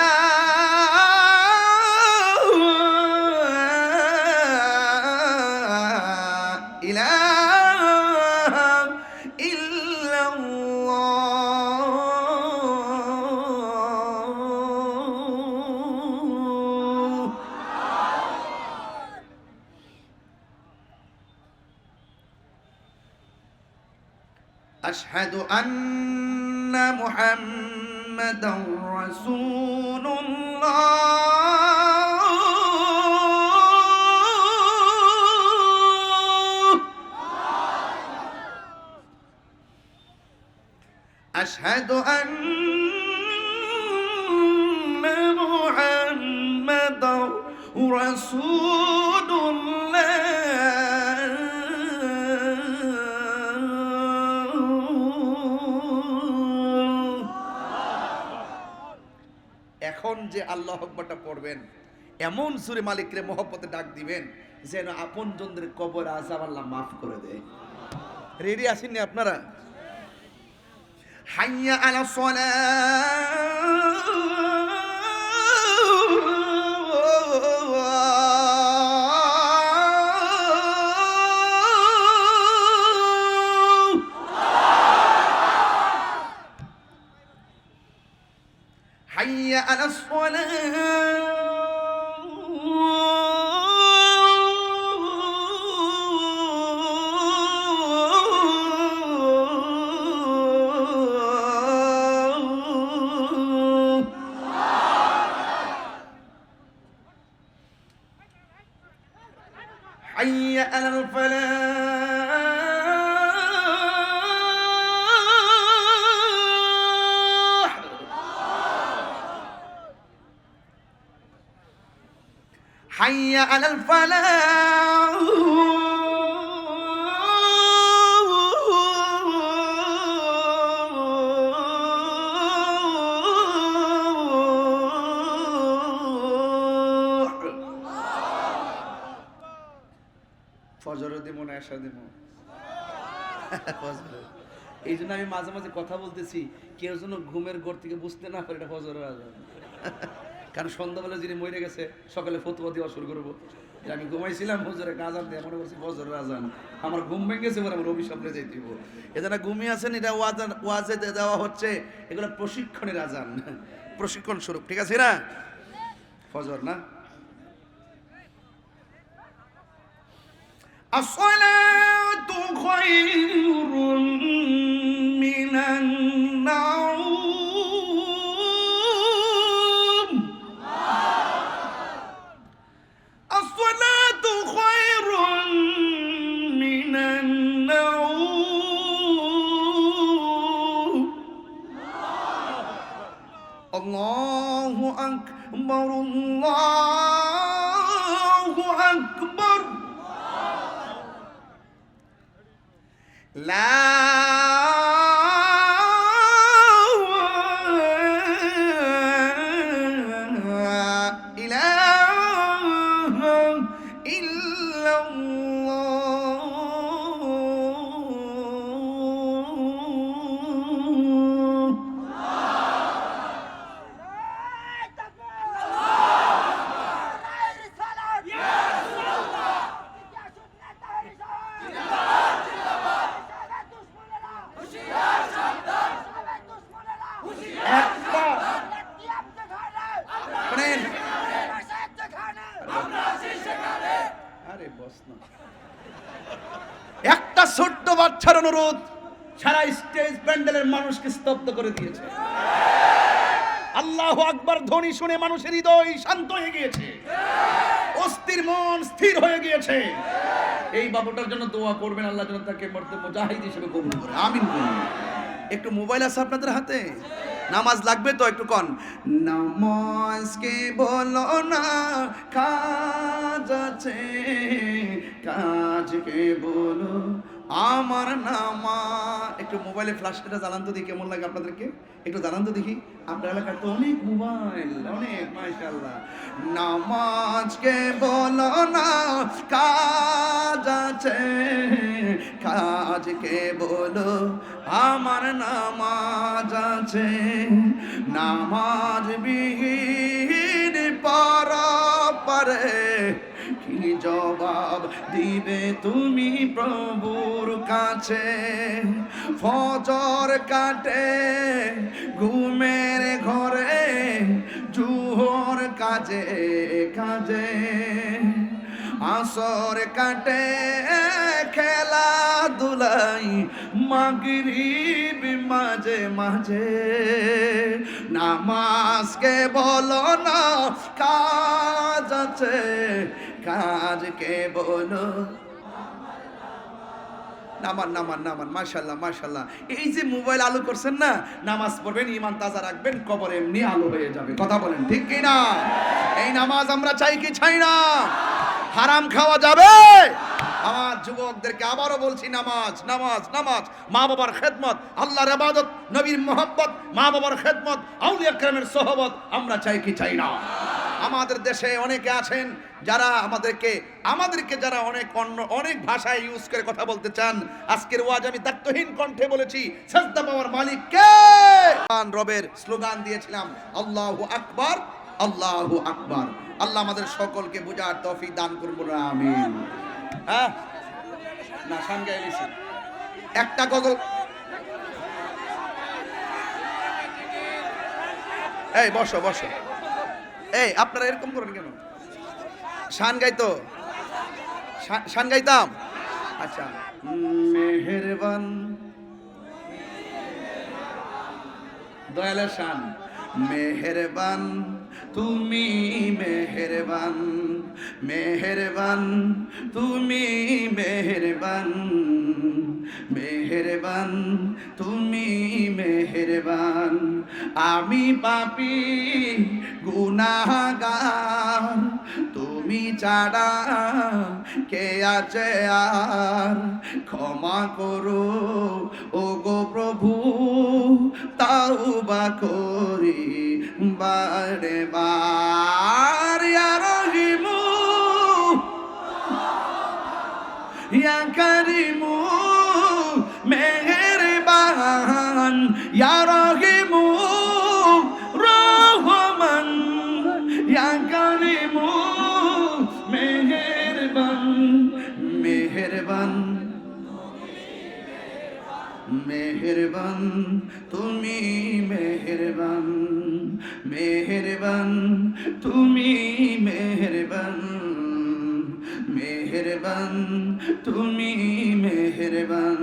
Speaker 1: আশহাদু আন্না মুহাম্মাদার রাসূলুল্লাহ, আশহাদু আন্না মুহাম্মাদার রাসূলুল্লাহ। এখন যে আল্লাহু আকবারটা পড়বেন, এমন সুরে মালিকরে মহব্বতে ডাক দিবেন যেন আপনজনদের কবর আযাব আল্লাহ মাফ করে দেয়। রেডি আছেন নি আপনারা? হাইয়া আলা সালাহ, হাইয়া আলা حي على الفلاح، حي على الفلاح. ফজরে দিব না এশা দিব? এই জন্য আমি মাঝে মাঝে কথা বলতেছি, কেউ যেন ঘুমের ঘর থেকে বুঝতে না পারে এটা ফজরের আজান। কারণ সন্ধ্যাবেলা যিনি মরে গেছে সকালে ফতোয়া দেওয়া শুরু করবো যে আমি ঘুমাইছিলাম ফজরে আজান দিয়ে মনে করছি ফজরের আজান, আমার ঘুম ভেঙে গেছে বলে আমার অভিশাপে যাইতে হইব। এজন্য ঘুমিয়ে আছেন, এটা ওয়াজে দেওয়া হচ্ছে, এগুলো প্রশিক্ষণের আজান, প্রশিক্ষণ স্বরূপ, ঠিক আছে না? ফজর না? আসসালাতু খায়রুম মিনান নাওম, আসসালাতু খায়রুম মিনান নাওম, আল্লাহু আকবার, আল্লাহু আকবার, লা ইলাহা ইল্লাল্লাহ। প্রশ্ন। একটা ছোট্ট বাচ্চার অনুরোধ সারা স্টেজ প্যান্ডেলের মানুষকে স্তব্ধ করে দিয়েছে। আল্লাহু আকবার ধ্বনি শুনে মানুষের হৃদয় শান্ত হয়ে গিয়েছে, অস্থির মন স্থির হয়ে গিয়েছে। এই বাবুটার জন্য দোয়া করবেন, আল্লাহ যেন তাকে মর্তে মুজাহিদ হিসেবে কবুল করে, আমিন বলুন। একটু মোবাইল আছে আপনাদের হাতে, নামাজ লাগবে তো একটু কন। নামাজকে বলো না কাজ আছে, কাজকে বলো আমার নামাজ। একটু মোবাইলে ফ্ল্যাশটা জ্বালান তো দেখি কেমন লাগে আপনাদেরকে, একটু জ্বালান তো দেখি। আপনার এলাকায় তো অনেক মোবাইল, অনেক, মাশাআল্লাহ। নামাজকে বলো না কাজ আছে, কাজকে বলো আমার নামাজ আছে। নামাজ বিহীন পারে কি জবাব দিবে তুমি প্রভুর কাছে? ফজর কাটে ঘুমের ঘরে, জুহর কাজে কাজে, আসর কাটে খেলাধুলাই, মাগরিব মাঝে মাঝে। নামাজকে বলো না কাজ আছে, কাজকে বলো। নামান নামান নামান, মাশাআল্লাহ মাশাআল্লাহ। এই যে মোবাইল আলো করছেন না, নামাজ পড়বেন, ঈমান তাজা রাখবেন, কবর এমনি আলো হয়ে যাবে। কথা বলেন ঠিক কি না? এই নামাজ আমরা চাই কি চাই না? হারাম খাওয়া যাবে? আমার যুবকদেরকে আবারও বলছি, নামাজ নামাজ নামাজ, মা বাবার খেদমত, আল্লাহর ইবাদত, নবীর মহব্বত, মা বাবার খেদমত, আউলিয়া কেরামের সোহবত আমরা চাই কি চাই না? আমাদের দেশে অনেকে আছেন যারা আমাদেরকে যারা অনেক ভাষায় ইউজ করে কথা বলতে চান। আজকের ওয়াজ আমি দায়িত্বহীন কণ্ঠে বলেছি, সাজদা পাওয়ার মালিক কে? রবের স্লোগান দিয়েছিলাম, আল্লাহু আকবার, আল্লাহু আকবার। আল্লাহ আমাদের সকলকে বুঝার তৌফিক দান করুন, আমিন। হ্যাঁ না, শান গাইলিছি একটা গজল। এই বসো বসো, এই আপনারা এরকম করেন কেন? শান গাইতো, শান গাইতাম। আচ্ছা, মেহেরবান দয়ালের শান। মেহেরবান তুমি মেহেরবান, মেহেরবান তুমি মেহেরবান, মেহেরবান তুমি মেহেরবান। আমি পাপী গুনাহগার, তুমি ছাড়া কে আছে আর? ক্ষমা করো ও গো প্রভু, তাওবা করি বারে বার। ইয়া রহিমু ইয়া কারিমু মেহেরবান, ইয়া রহিমু রহমান, ইয়া কারিমু মেহেরবান, মেহেরবান মেহেরবান তুমি মেহেরবান, মেহেরবান তুমি মেহেরবান, মেহেরবান তুমি মেহেরবান।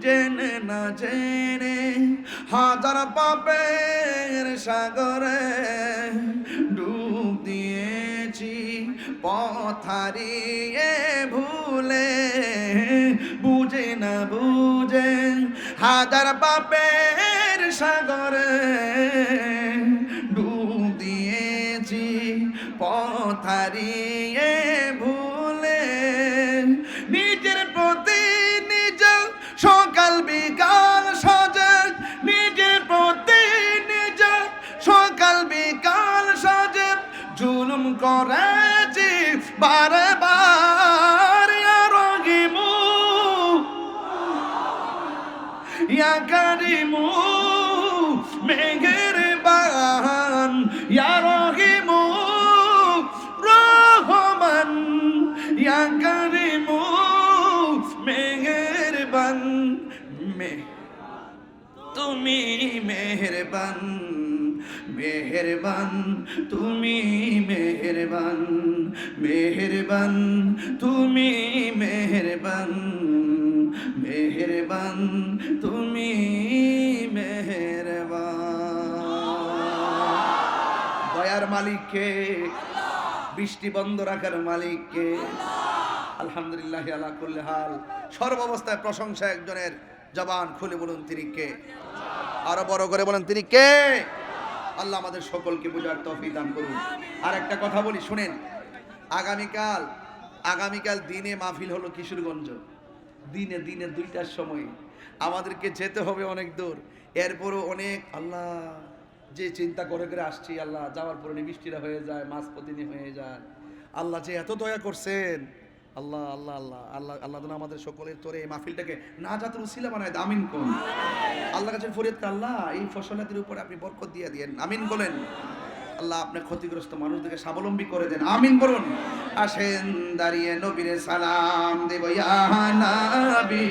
Speaker 1: জেনে না জেনে হাজার পাপের সাগরে ডুব দিয়েছি, পথ হারিয়ে ভুলে, বুঝে না বুঝে হাজার পাপের সাগরে ডুব দিয়েছি, পথ হারিয়ে ভুলে। নিজের প্রতি নিজ সকাল বিকাল সাজে, নিজের প্রতি নিজ সকাল বিকাল সাজে, জুলুম করেছি বারে বার। ইয়া রহিমু ইয়া কারিমু মেহেরবান, ইয়া রহিমু রহমান, ইয়া কারিমু মেহেরবান, তুমি মেহেরবান, মেহেরবান তুমি মেহেরবান, মেহেরবান তুমি মেহেরবান, মেহেরবান তুমি মেহেরবান। দয়ার মালিককে, বৃষ্টি বন্ধ রাখার মালিককে। আলহামদুলিল্লাহ আলা কুল্লি হাল। সর্বাবস্থায় প্রশংসা একজনের, জবান খুলে বলুন তিনি কে। আরো বড় করে বলেন তিনি কে। আল্লাহ আমাদের সকলকে বোঝার তৌফিক দান করুন। আর একটা কথা বলি শুনেন, আগামীকাল দিনে মাহফিল হলো কিশোরগঞ্জ, দিনে 2টার সময়। আমাদেরকে যেতে হবে অনেক দূর, এরপরও অনেক আল্লাহ যে চিন্তা করে করে আসছি, আল্লাহ যাওয়ার পরে বৃষ্টিটা হয়ে যায়, মাছ প্রতিদিন হয়ে যায়। আল্লাহ যে এত দয়া করছেন, আল্লাহ আল্লাহ আল্লাহ আল্লাহ আল্লাহ যেন আমাদের সকলের তোরে এই মাহফিলটাকে না জাতের উসিলা বানায়। আমিন কোন আল্লাহ কাছে ফরিয়াদ করে, আল্লাহ এই ফসলাদের উপরে আপনি বরকত দিয়ে দিয়েন। আমিন বলেন। আল্লাহ আপনার ক্ষতিগ্রস্ত মানুষদেরকে স্বাবলম্বী করে দেন। আমিন বলুন। আসেন দাঁড়িয়ে নবীরে সালাম দেব ইয়া নবী।